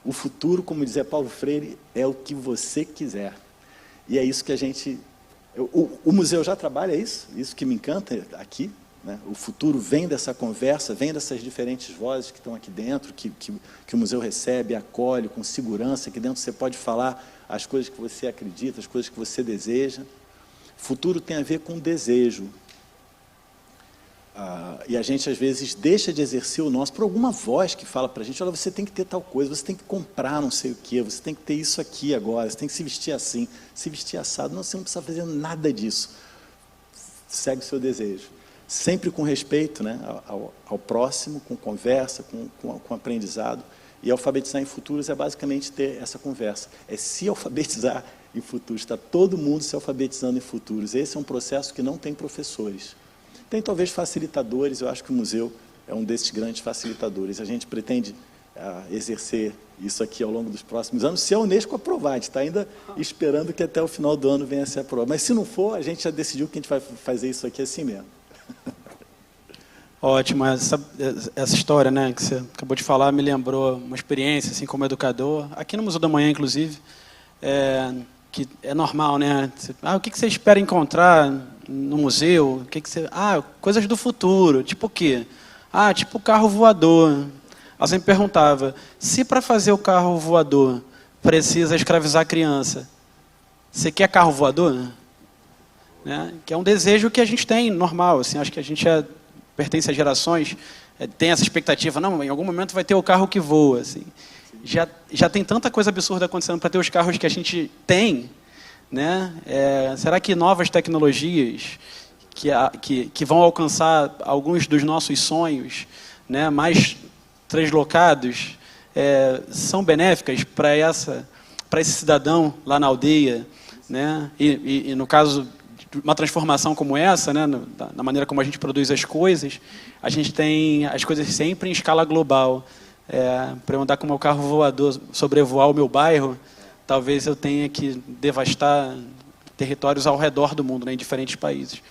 S3: O futuro, como dizia Paulo Freire, é o que você quiser. E é isso que a gente... O museu já trabalha isso que me encanta aqui, né? O futuro vem dessa conversa, vem dessas diferentes vozes que estão aqui dentro, que o museu recebe, acolhe, com segurança. Aqui dentro você pode falar as coisas que você acredita, as coisas que você deseja. Futuro tem a ver com desejo. E a gente, às vezes, deixa de exercer o nosso por alguma voz que fala para a gente, olha, você tem que ter tal coisa, você tem que comprar não sei o quê, você tem que ter isso aqui agora, você tem que se vestir assim, se vestir assado. Não, você não precisa fazer nada disso. Segue o seu desejo. Sempre com respeito, né, ao próximo, com conversa, com aprendizado. E alfabetizar em futuros é basicamente ter essa conversa. É se alfabetizar em futuros. Está todo mundo se alfabetizando em futuros. Esse é um processo que não tem professores. Tem talvez facilitadores, eu acho que o museu é um desses grandes facilitadores. A gente pretende exercer isso aqui ao longo dos próximos anos, se a Unesco aprovar. A gente está ainda esperando que até o final do ano venha a ser aprovado. Mas se não for, a gente já decidiu que a gente vai fazer isso aqui assim mesmo.
S2: Ótimo, essa história, né, que você acabou de falar me lembrou uma experiência, assim, como educador, aqui no Museu da Manhã, inclusive, que é normal, né? O que você espera encontrar no museu? Coisas do futuro. Tipo o quê? Tipo carro voador. Ela sempre perguntava, se para fazer o carro voador precisa escravizar a criança, você quer carro voador? Né? Que é um desejo que a gente tem, normal. Assim, acho que a gente pertence a gerações, tem essa expectativa, não, em algum momento vai ter o carro que voa. Assim. Já tem tanta coisa absurda acontecendo para ter os carros que a gente tem, né? Será que novas tecnologias que vão alcançar alguns dos nossos sonhos, né, mais translocados, são benéficas para esse cidadão lá na aldeia, né? E no caso de uma transformação como essa, né, na maneira como a gente produz as coisas, a gente tem as coisas sempre em escala global. Para eu andar com o meu carro voador, sobrevoar o meu bairro, talvez eu tenha que devastar territórios ao redor do mundo, né, em diferentes países.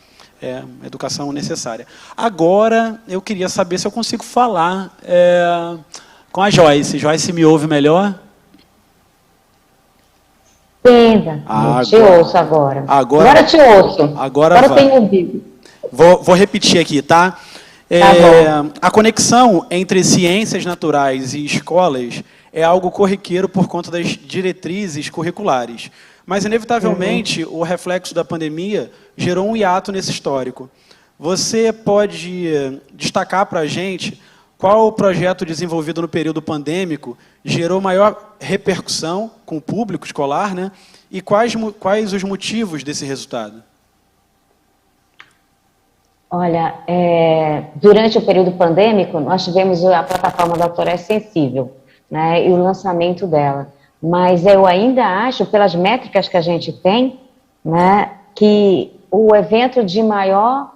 S2: É uma educação necessária. Agora, eu queria saber se eu consigo falar com a Joyce. Joyce, me ouve melhor?
S4: Entenda. Te ouço agora. Agora te ouço. Agora eu tenho ouvido.
S2: Vou repetir aqui, tá? A conexão entre ciências naturais e escolas é algo corriqueiro por conta das diretrizes curriculares. Mas, inevitavelmente, o reflexo da pandemia gerou um hiato nesse histórico. Você pode destacar para a gente qual o projeto desenvolvido no período pandêmico gerou maior repercussão com o público escolar, né? E quais os motivos desse resultado?
S4: Olha, durante o período pandêmico, nós tivemos a plataforma da Autora Sensível, né, e o lançamento dela. Mas eu ainda acho, pelas métricas que a gente tem, né, que o evento de maior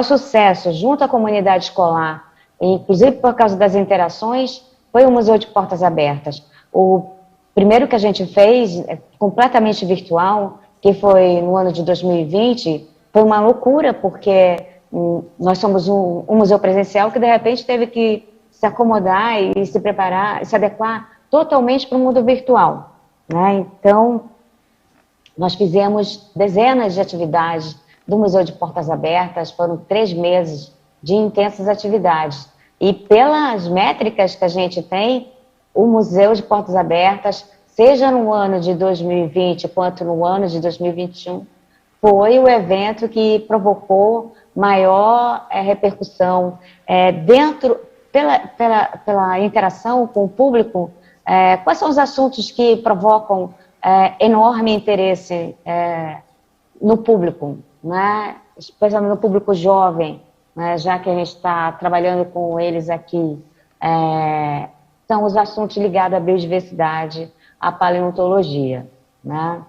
S4: sucesso junto à comunidade escolar, inclusive por causa das interações, foi o Museu de Portas Abertas. O primeiro que a gente fez, completamente virtual, que foi no ano de 2020, foi uma loucura, porque nós somos um museu presencial que, de repente, teve que se acomodar e se preparar, se adequar totalmente para o mundo virtual, né? Então, nós fizemos dezenas de atividades do Museu de Portas Abertas, foram 3 meses de intensas atividades. E pelas métricas que a gente tem, o Museu de Portas Abertas, seja no ano de 2020 quanto no ano de 2021, foi o evento que provocou maior repercussão pela interação com o público. Quais são os assuntos que provocam enorme interesse no público, né? Especialmente no público jovem, né? Já que a gente está trabalhando com eles aqui, são os assuntos ligados à biodiversidade, à paleontologia, né?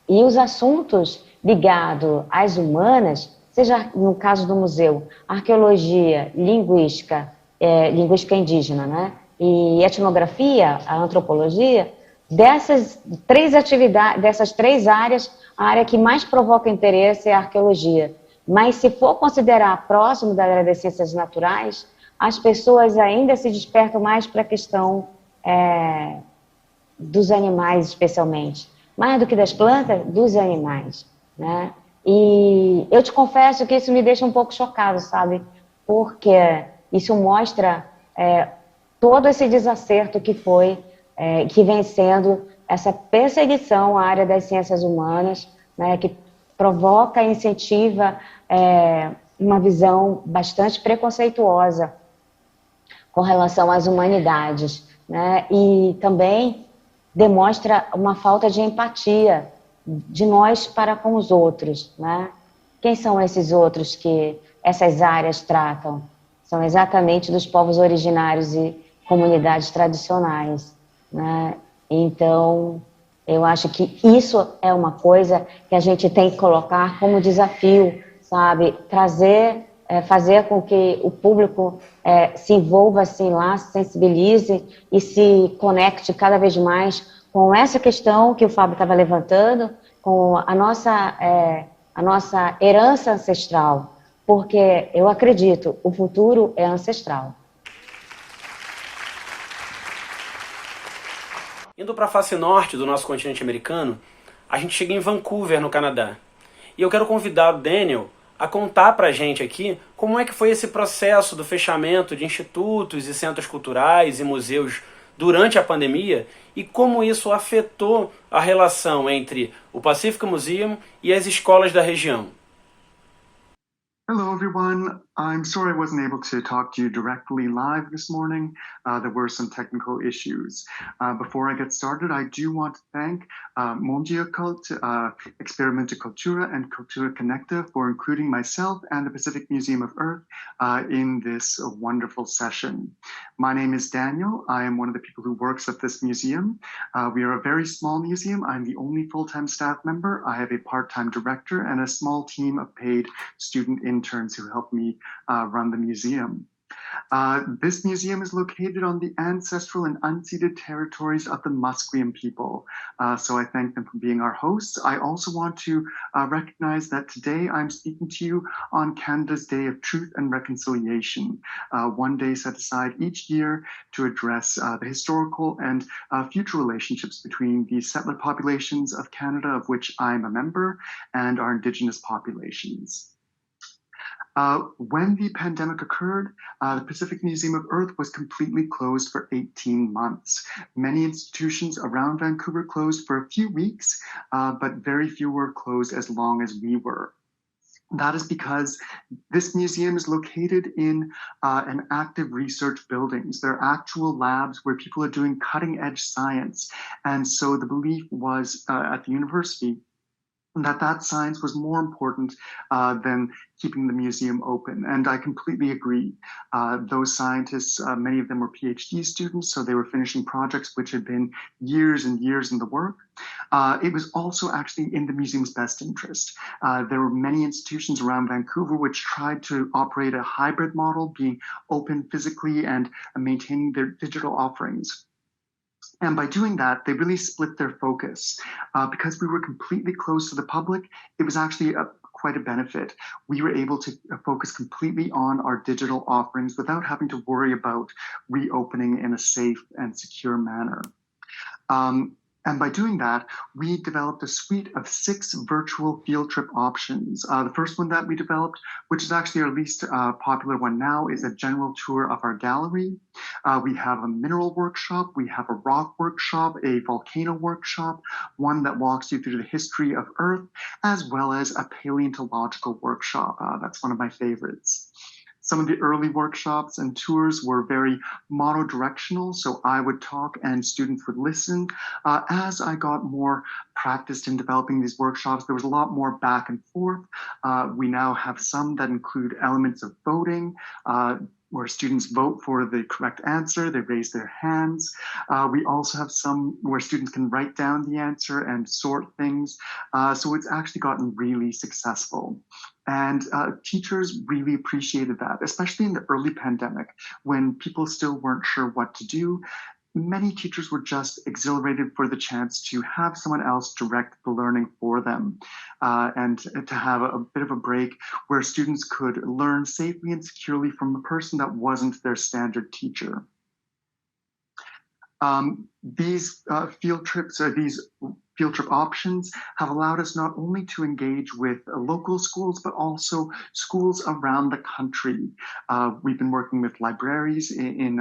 S4: E os assuntos ligados às humanas, seja no caso do museu, arqueologia, linguística, linguística indígena, né? E etnografia, a antropologia, dessas 3 atividades, dessas 3 áreas, a área que mais provoca interesse é a arqueologia. Mas se for considerar próximo da área das ciências naturais, as pessoas ainda se despertam mais para a questão dos animais, especialmente. Mais do que das plantas, dos animais, né? E eu te confesso que isso me deixa um pouco chocado, sabe? Porque isso mostra todo esse desacerto que foi, que vem sendo essa perseguição à área das ciências humanas, né, que provoca e incentiva uma visão bastante preconceituosa com relação às humanidades, né? E também demonstra uma falta de empatia de nós para com os outros, né? Quem são esses outros que essas áreas tratam? São exatamente dos povos originários e comunidades tradicionais, né? Então, eu acho que isso é uma coisa que a gente tem que colocar como desafio, sabe? Fazer com que o público se envolva assim lá, se sensibilize e se conecte cada vez mais com essa questão que o Fábio estava levantando, com a nossa herança ancestral, porque eu acredito, o futuro é ancestral.
S5: Indo para a face norte do nosso continente americano, a gente chega em Vancouver, no Canadá. E eu quero convidar o Daniel a contar para a gente aqui como é que foi esse processo do fechamento de institutos e centros culturais e museus durante a pandemia e como isso afetou a relação entre o Pacific Museum e as escolas da região.
S6: Hello, everyone. I'm sorry I wasn't able to talk to you directly live this morning. There were some technical issues. Before I get started, I do want to thank Mondia Cult, Experimenta Cultura, and Cultura Connecta for including myself and the Pacific Museum of Earth in this wonderful session. My name is Daniel. I am one of the people who works at this museum. We are a very small museum. I'm the only full-time staff member. I have a part-time director and a small team of paid student interns who help me run the museum. This museum is located on the ancestral and unceded territories of the Musqueam people. So I thank them for being our hosts. I also want to recognize that today I'm speaking to you on Canada's Day of Truth and Reconciliation, one day set aside each year to address the historical and future relationships between the settler populations of Canada, of which I'm a member, and our Indigenous populations. When the pandemic occurred, the Pacific Museum of Earth was completely closed for 18 months. Many institutions around Vancouver closed for a few weeks, but very few were closed as long as we were. That is because this museum is located in an active research buildings. There are actual labs where people are doing cutting edge science. And so the belief was at the university that science was more important than keeping the museum open. And I completely agree. Those scientists, many of them were PhD students, so they were finishing projects which had been years and years in the work. It was also actually in the museum's best interest. There were many institutions around Vancouver which tried to operate a hybrid model, being open physically and maintaining their digital offerings. And by doing that, they really split their focus. Because we were completely closed to the public, it was actually quite a benefit. We were able to focus completely on our digital offerings without having to worry about reopening in a safe and secure manner. And by doing that, we developed a suite of 6 virtual field trip options. The first one that we developed, which is actually our least popular one now, is a general tour of our gallery. We have a mineral workshop, we have a rock workshop, a volcano workshop, one that walks you through the history of Earth, as well as a paleontological workshop. That's one of my favorites. Some of the early workshops and tours were very monodirectional, so I would talk and students would listen. As I got more practiced in developing these workshops, there was a lot more back and forth. We now have some that include elements of voting, where students vote for the correct answer, they raise their hands. We also have some where students can write down the answer and sort things. So it's actually gotten really successful. And teachers really appreciated that, especially in the early pandemic when people still weren't sure what to do. Many teachers were just exhilarated for the chance to have someone else direct the learning for them and to have a bit of a break where students could learn safely and securely from a person that wasn't their standard teacher. These field trip options have allowed us not only to engage with local schools, but also schools around the country. We've been working with libraries in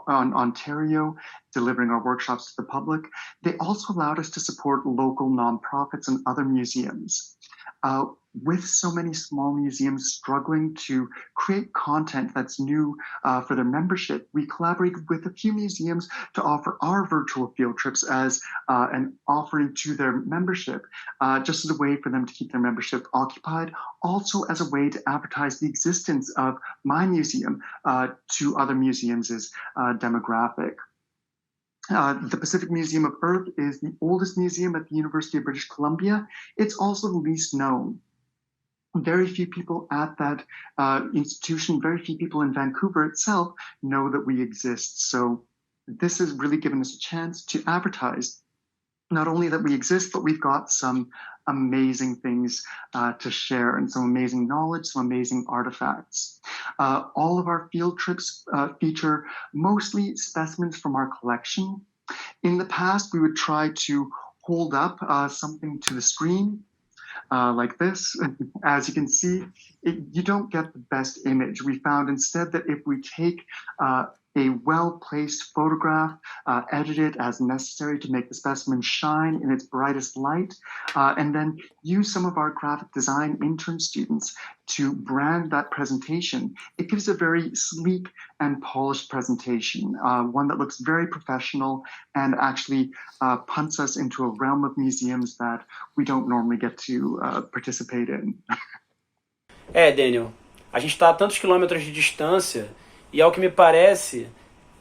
S6: Ontario, delivering our workshops to the public. They also allowed us to support local nonprofits and other museums. With so many small museums struggling to create content that's new for their membership, we collaborated with a few museums to offer our virtual field trips as an offering to their membership, just as a way for them to keep their membership occupied, also as a way to advertise the existence of my museum to other museums' demographic. The Pacific Museum of Earth is the oldest museum at the University of British Columbia. It's also the least known. Very few people at that institution, very few people in Vancouver itself know that we exist. So this has really given us a chance to advertise not only that we exist, but we've got some amazing things to share and some amazing knowledge, some amazing artifacts. All of our field trips feature mostly specimens from our collection. In the past, we would try to hold up something to the screen like this. As you can see, you don't get the best image. We found instead that if we take a well-placed photograph, edit it as necessary to make the specimen shine in its brightest light, and then use some of our graphic design intern students to brand that presentation, it gives a very sleek and polished presentation, one that looks very professional and actually punts us into a realm of museums that we don't normally get to participate in.
S5: Daniel, a gente está a tantos quilômetros de distância e, ao que me parece,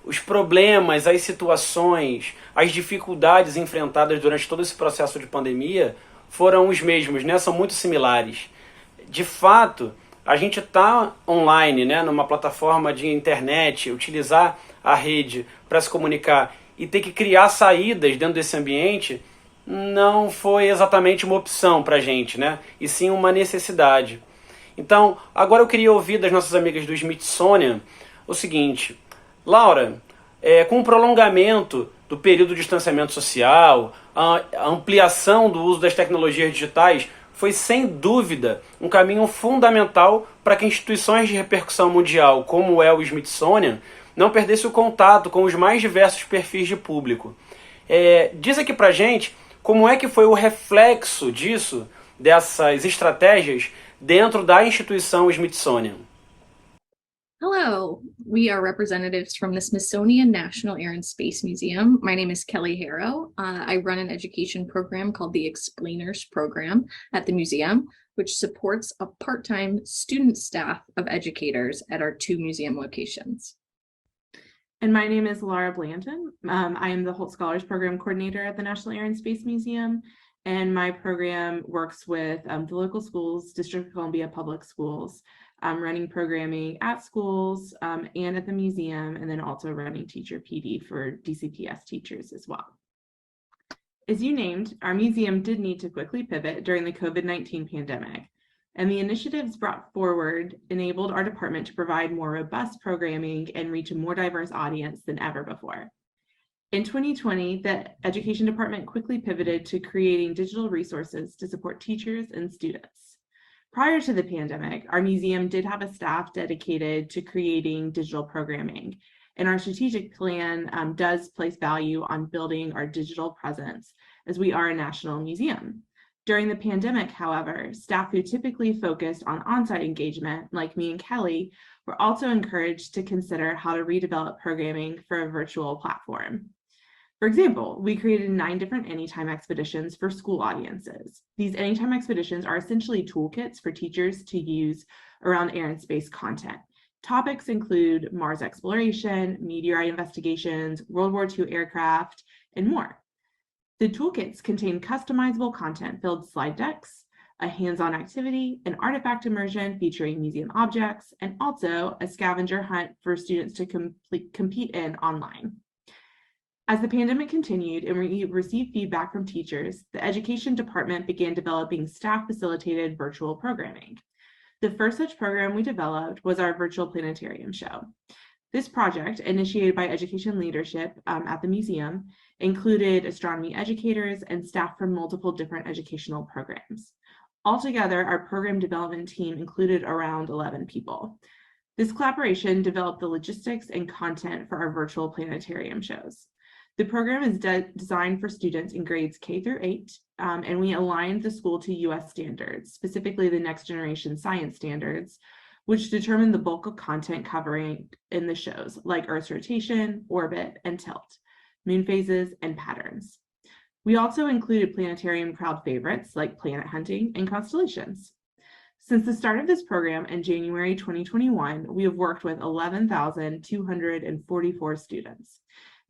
S5: os problemas, as situações, as dificuldades enfrentadas durante todo esse processo de pandemia foram os mesmos, né? São muito similares. De fato, a gente está online, né, numa plataforma de internet, utilizar a rede para se comunicar e ter que criar saídas dentro desse ambiente não foi exatamente uma opção para a gente, né? E sim uma necessidade. Então, agora eu queria ouvir das nossas amigas do Smithsonian o seguinte: Laura, com o prolongamento do período de distanciamento social, a ampliação do uso das tecnologias digitais foi sem dúvida um caminho fundamental para que instituições de repercussão mundial, como é o Smithsonian, não perdessem o contato com os mais diversos perfis de público. Diz aqui pra gente como é que foi o reflexo disso, dessas estratégias, dentro da instituição Smithsonian.
S7: Hello, We are representatives from the Smithsonian National Air and Space Museum. My name is Kelly Harrow. I run an education program called the Explainers Program at the museum, which supports a part-time student staff of educators at our 2 museum locations.
S8: And my name is Laura Blanton. I am the Holt Scholars Program Coordinator at the National Air and Space Museum, and my program works with the local schools, District of Columbia Public Schools, running programming at schools and at the museum, and then also running teacher PD for DCPS teachers as well. As you named, our museum did need to quickly pivot during the COVID-19 pandemic, and the initiatives brought forward enabled our department to provide more robust programming and reach a more diverse audience than ever before. In 2020, the Education Department quickly pivoted to creating digital resources to support teachers and students. Prior to the pandemic, our museum did have a staff dedicated to creating digital programming, and our strategic plan does place value on building our digital presence as we are a national museum. During the pandemic, however, staff who typically focused on on-site engagement, like me and Kelly, were also encouraged to consider how to redevelop programming for a virtual platform. For example, we created 9 different Anytime expeditions for school audiences. These Anytime expeditions are essentially toolkits for teachers to use around air and space content. Topics include Mars exploration, meteorite investigations, World War II aircraft, and more. The toolkits contain customizable content-filled slide decks, a hands-on activity, an artifact immersion featuring museum objects, and also a scavenger hunt for students to compete in online. As the pandemic continued and we received feedback from teachers, the Education Department began developing staff-facilitated virtual programming. The first such program we developed was our virtual planetarium show. This project, initiated by education leadership at the museum, included astronomy educators and staff from multiple different educational programs. Altogether, our program development team included around 11 people. This collaboration developed the logistics and content for our virtual planetarium shows. The program is designed for students in grades K through 8, and we aligned the school to US standards, specifically the Next Generation Science Standards, which determine the bulk of content covering in the shows, like Earth's rotation, orbit, and tilt, moon phases, and patterns. We also included planetarium crowd favorites like planet hunting and constellations. Since the start of this program in January 2021, we have worked with 11,244 students.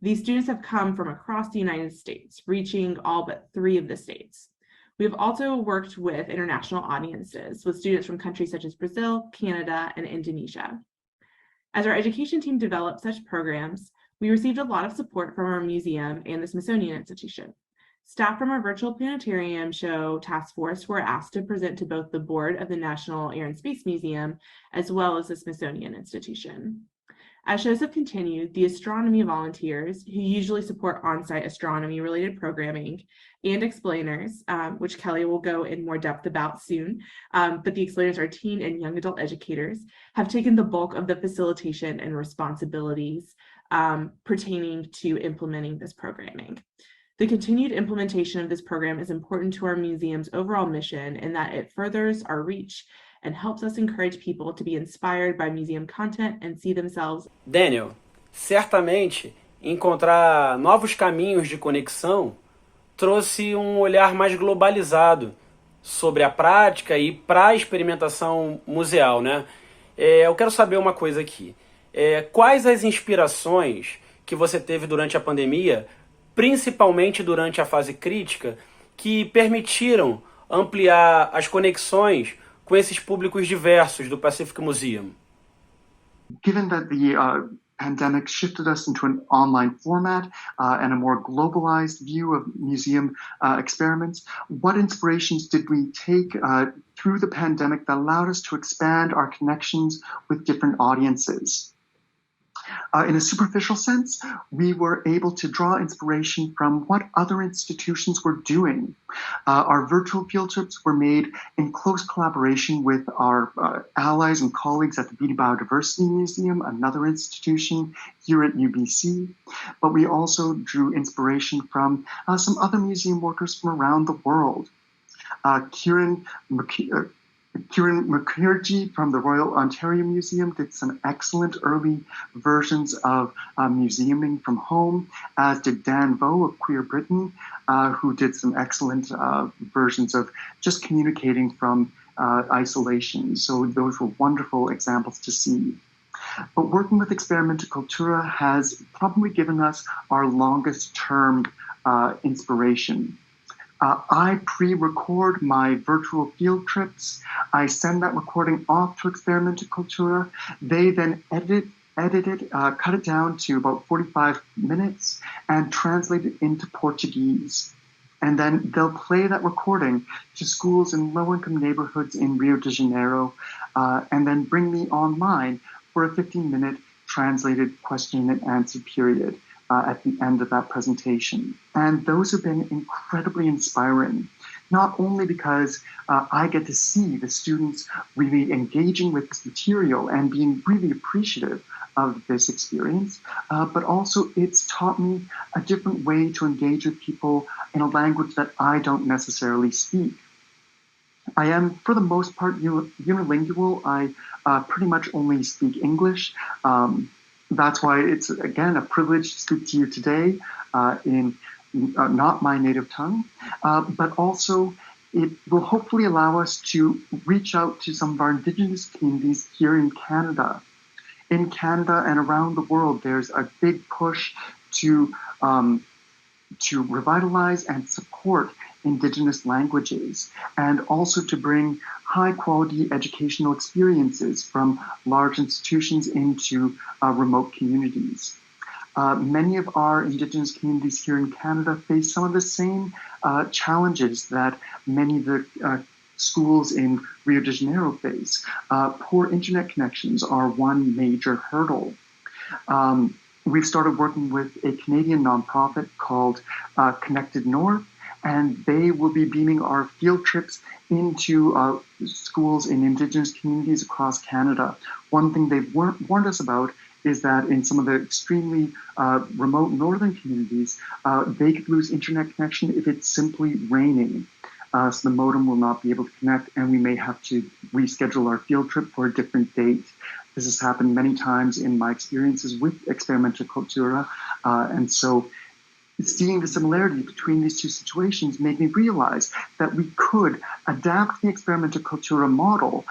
S8: These students have come from across the United States, reaching all but 3 of the states. We have also worked with international audiences with students from countries such as Brazil, Canada, and Indonesia. As our education team developed such programs, we received a lot of support from our museum and the Smithsonian Institution. Staff from our virtual planetarium show task force were asked to present to both the board of the National Air and Space Museum as well as the Smithsonian Institution. As shows have continued, the astronomy volunteers, who usually support on-site astronomy-related programming, and explainers, which Kelly will go in more depth about soon, but the explainers are teen and young adult educators, have taken the bulk of the facilitation and responsibilities pertaining to implementing this programming. The continued implementation of this program is important to our museum's overall mission in that it furthers our reach and helps us encourage people to be inspired by museum content and see themselves.
S5: Daniel, certamente encontrar novos caminhos de conexão trouxe olhar mais globalizado sobre a prática e para a experimentação museal, né? Eu quero saber uma coisa aqui. Quais as inspirações que você teve durante a pandemia, principalmente durante a fase crítica, que permitiram ampliar as conexões com esses públicos diversos do Pacific Museum?
S6: Given that the pandemic shifted us into an online format and a more globalized view of museum experiments, what inspirations did we take through the pandemic that allowed us to expand our connections with different audiences? In a superficial sense, we were able to draw inspiration from what other institutions were doing. Our virtual field trips were made in close collaboration with our allies and colleagues at the Beatty Biodiversity Museum, another institution here at UBC. But we also drew inspiration from some other museum workers from around the world. Kieran Kieran Mukherjee from the Royal Ontario Museum did some excellent early versions of museuming from home, as did Dan Vo of Queer Britain, who did some excellent versions of just communicating from isolation. So those were wonderful examples to see. But working with Experimenta Cultura has probably given us our longest term inspiration. I pre-record my virtual field trips. I send that recording off to Experimenta Cultura. They then edit it, cut it down to about 45 minutes and translate it into Portuguese. And then they'll play that recording to schools in low-income neighborhoods in Rio de Janeiro, and then bring me online for a 15-minute translated question and answer period at the end of that presentation. And those have been incredibly inspiring, not only because I get to see the students really engaging with this material and being really appreciative of this experience, but also it's taught me a different way to engage with people in a language that I don't necessarily speak. I am, for the most part, unilingual. I pretty much only speak English. That's why it's, again, a privilege to speak to you today in not my native tongue, but also it will hopefully allow us to reach out to some of our Indigenous communities here in Canada. In Canada and around the world, there's a big push to revitalize and support Indigenous languages, and also to bring high-quality educational experiences from large institutions into remote communities. Many of our Indigenous communities here in Canada face some of the same challenges that many of the schools in Rio de Janeiro face. Poor internet connections are one major hurdle. We've started working with a Canadian nonprofit called Connected North, and they will be beaming our field trips into schools in Indigenous communities across Canada. One thing they've warned us about is that in some of the extremely remote northern communities, they could lose internet connection if it's simply raining. So the modem will not be able to connect, and we may have to reschedule our field trip for a different date. This has happened many times in my experiences with Experimenta Cultura, and so seeing the similarity between these two situations made me realize that we could adapt the Experimenta Cultura model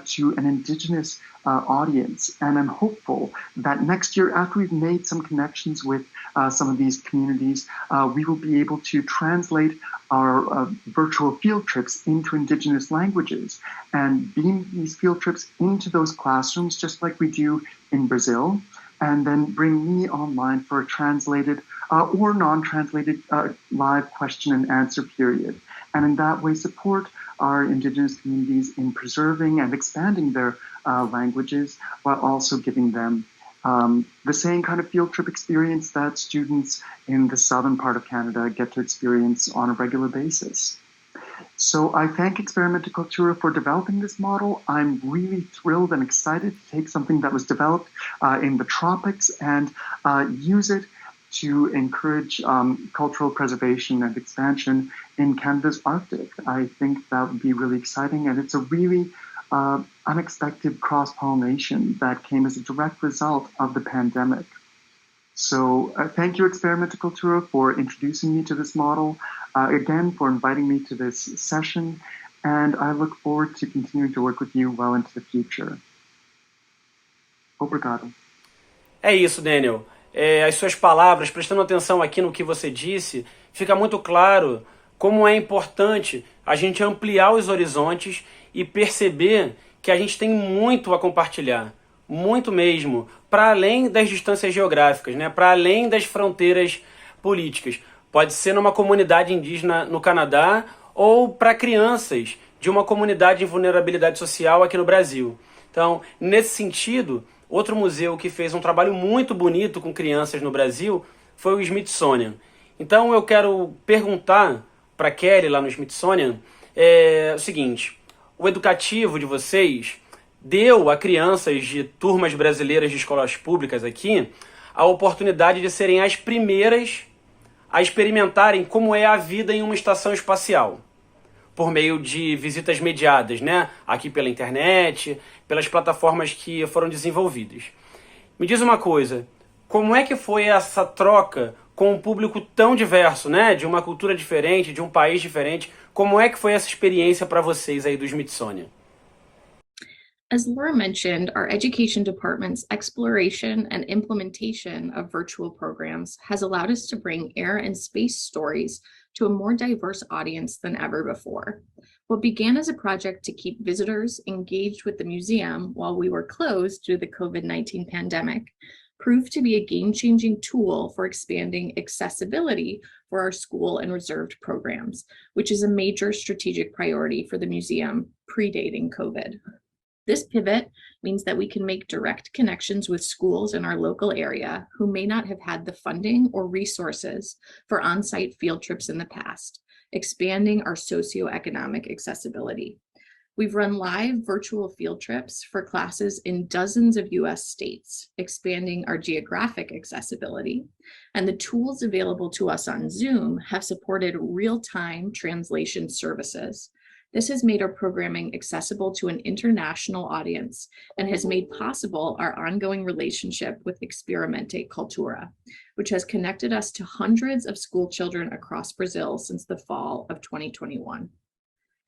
S6: to an Indigenous audience. And I'm hopeful that next year, after we've made some connections with some of these communities, we will be able to translate our virtual field trips into Indigenous languages and beam these field trips into those classrooms, just like we do in Brazil, and then bring me online for a translated or non-translated live question and answer period. And in that way support our Indigenous communities in preserving and expanding their languages, while also giving them the same kind of field trip experience that students in the southern part of Canada get to experience on a regular basis. So I thank Experimenta Cultura for developing this model. I'm really thrilled and excited to take something that was developed in the tropics and use it to encourage cultural preservation and expansion in Canada's Arctic. I think that would be really exciting, and it's a really unexpected cross-pollination that came as a direct result of the pandemic. So thank you, Experimenta Cultura, for introducing me to this model, again, for inviting me to this session, and I look forward to continuing to work with you well into the future. Obrigado.
S5: É isso, Daniel. As suas palavras, prestando atenção aqui no que você disse, fica muito claro como é importante a gente ampliar os horizontes e perceber que a gente tem muito a compartilhar, muito mesmo, para além das distâncias geográficas, né? Para além das fronteiras políticas. Pode ser numa comunidade indígena no Canadá ou para crianças de uma comunidade em vulnerabilidade social aqui no Brasil. Então, nesse sentido, outro museu que fez um trabalho muito bonito com crianças no Brasil foi o Smithsonian. Então eu quero perguntar para Kelly lá no Smithsonian o seguinte: o educativo de vocês deu a crianças de turmas brasileiras de escolas públicas aqui a oportunidade de serem as primeiras a experimentarem como é a vida em uma estação espacial. por meio de visitas mediadas, né? Aqui pela internet, pelas plataformas que foram desenvolvidas. Me diz uma coisa, como é que foi essa troca com um público tão diverso, né? De uma cultura diferente, de um país diferente. Como é que foi essa experiência para vocês aí do Smithsonian?
S7: As Laura mentioned, our education department's exploration and implementation of virtual programs has allowed us to bring air and space stories to a more diverse audience than ever before. What began as a project to keep visitors engaged with the museum while we were closed due to the COVID-19 pandemic proved to be a game-changing tool for expanding accessibility for our school and reserved programs, which is a major strategic priority for the museum predating COVID. This pivot means that we can make direct connections with schools in our local area who may not have had the funding or resources for on-site field trips in the past, expanding our socioeconomic accessibility. We've run live virtual field trips for classes in dozens of US states, expanding our geographic accessibility, and the tools available to us on Zoom have supported real-time translation services. This has made our programming accessible to an international audience and has made possible our ongoing relationship with Experimente Cultura, which has connected us to hundreds of school children across Brazil since the fall of 2021.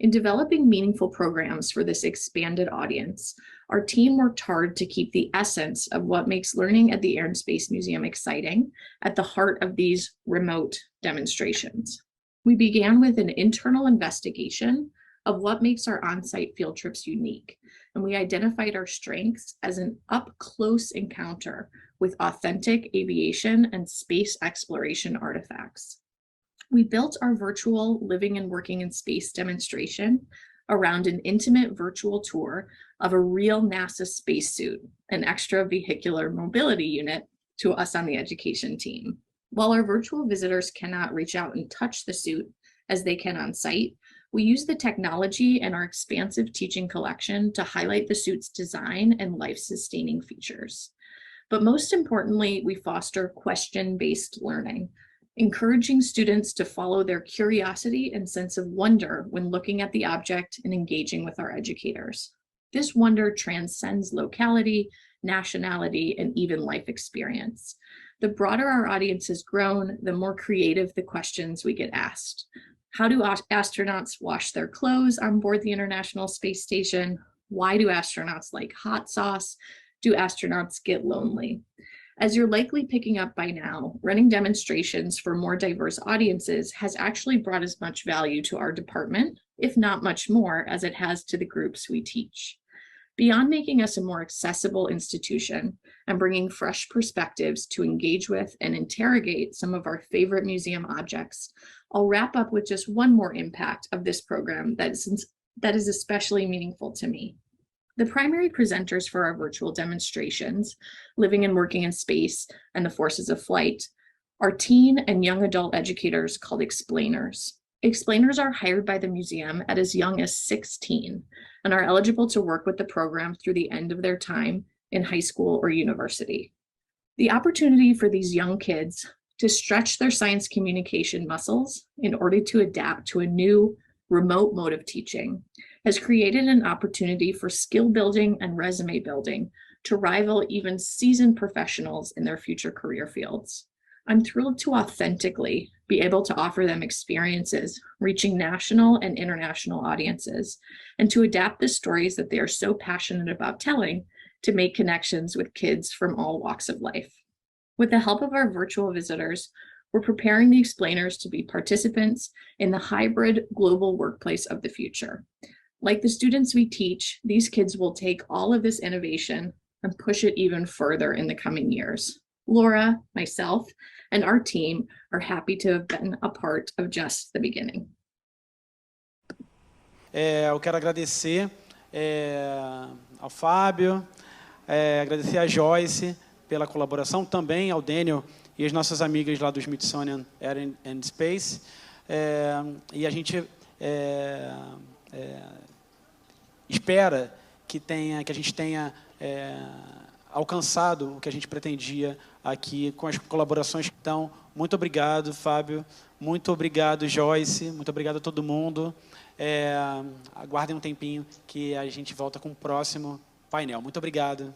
S7: In developing meaningful programs for this expanded audience, our team worked hard to keep the essence of what makes learning at the Air and Space Museum exciting at the heart of these remote demonstrations. We began with an internal investigation of what makes our on-site field trips unique, and we identified our strengths as an up-close encounter with authentic aviation and space exploration artifacts. We built our virtual living and working in space demonstration around an intimate virtual tour of a real NASA spacesuit, an extravehicular mobility unit to us on the education team. While our virtual visitors cannot reach out and touch the suit as they can on site, we use the technology in our expansive teaching collection to highlight the suit's design and life-sustaining features. But most importantly, we foster question-based learning, encouraging students to follow their curiosity and sense of wonder when looking at the object and engaging with our educators. This wonder transcends locality, nationality, and even life experience. The broader our audience has grown, the more creative the questions we get asked. How do astronauts wash their clothes on board the International Space Station? Why do astronauts like hot sauce? Do astronauts get lonely? As you're likely picking up by now, running demonstrations for more diverse audiences has actually brought as much value to our department, if not much more, as it has to the groups we teach. Beyond making us a more accessible institution and bringing fresh perspectives to engage with and interrogate some of our favorite museum objects, I'll wrap up with just one more impact of this program that is especially meaningful to me. The primary presenters for our virtual demonstrations, Living and Working in Space and the Forces of Flight, are teen and young adult educators called explainers. Explainers are hired by the museum at as young as 16 and are eligible to work with the program through the end of their time in high school or university. The opportunity for these young kids to stretch their science communication muscles in order to adapt to a new remote mode of teaching has created an opportunity for skill building and resume building to rival even seasoned professionals in their future career fields. I'm thrilled to authentically be able to offer them experiences reaching national and international audiences and to adapt the stories that they are so passionate about telling to make connections with kids from all walks of life. With the help of our virtual visitors, we're preparing the explainers to be participants in the hybrid global workplace of the future. Like the students we teach, these kids will take all of this innovation and push it even further in the coming years. Laura, myself, and our team are happy to have been a part of just the beginning.
S2: Eu quero agradecer ao Fábio, agradecer a Joyce pela colaboração, também ao Daniel e as nossas amigas lá do Smithsonian Air and Space. E a gente espera que a gente tenha alcançado o que a gente pretendia aqui com as colaborações. Então, muito obrigado, Fábio. Muito obrigado, Joyce. Muito obrigado a todo mundo. Aguardem um tempinho que a gente volta com o próximo painel. Muito obrigado.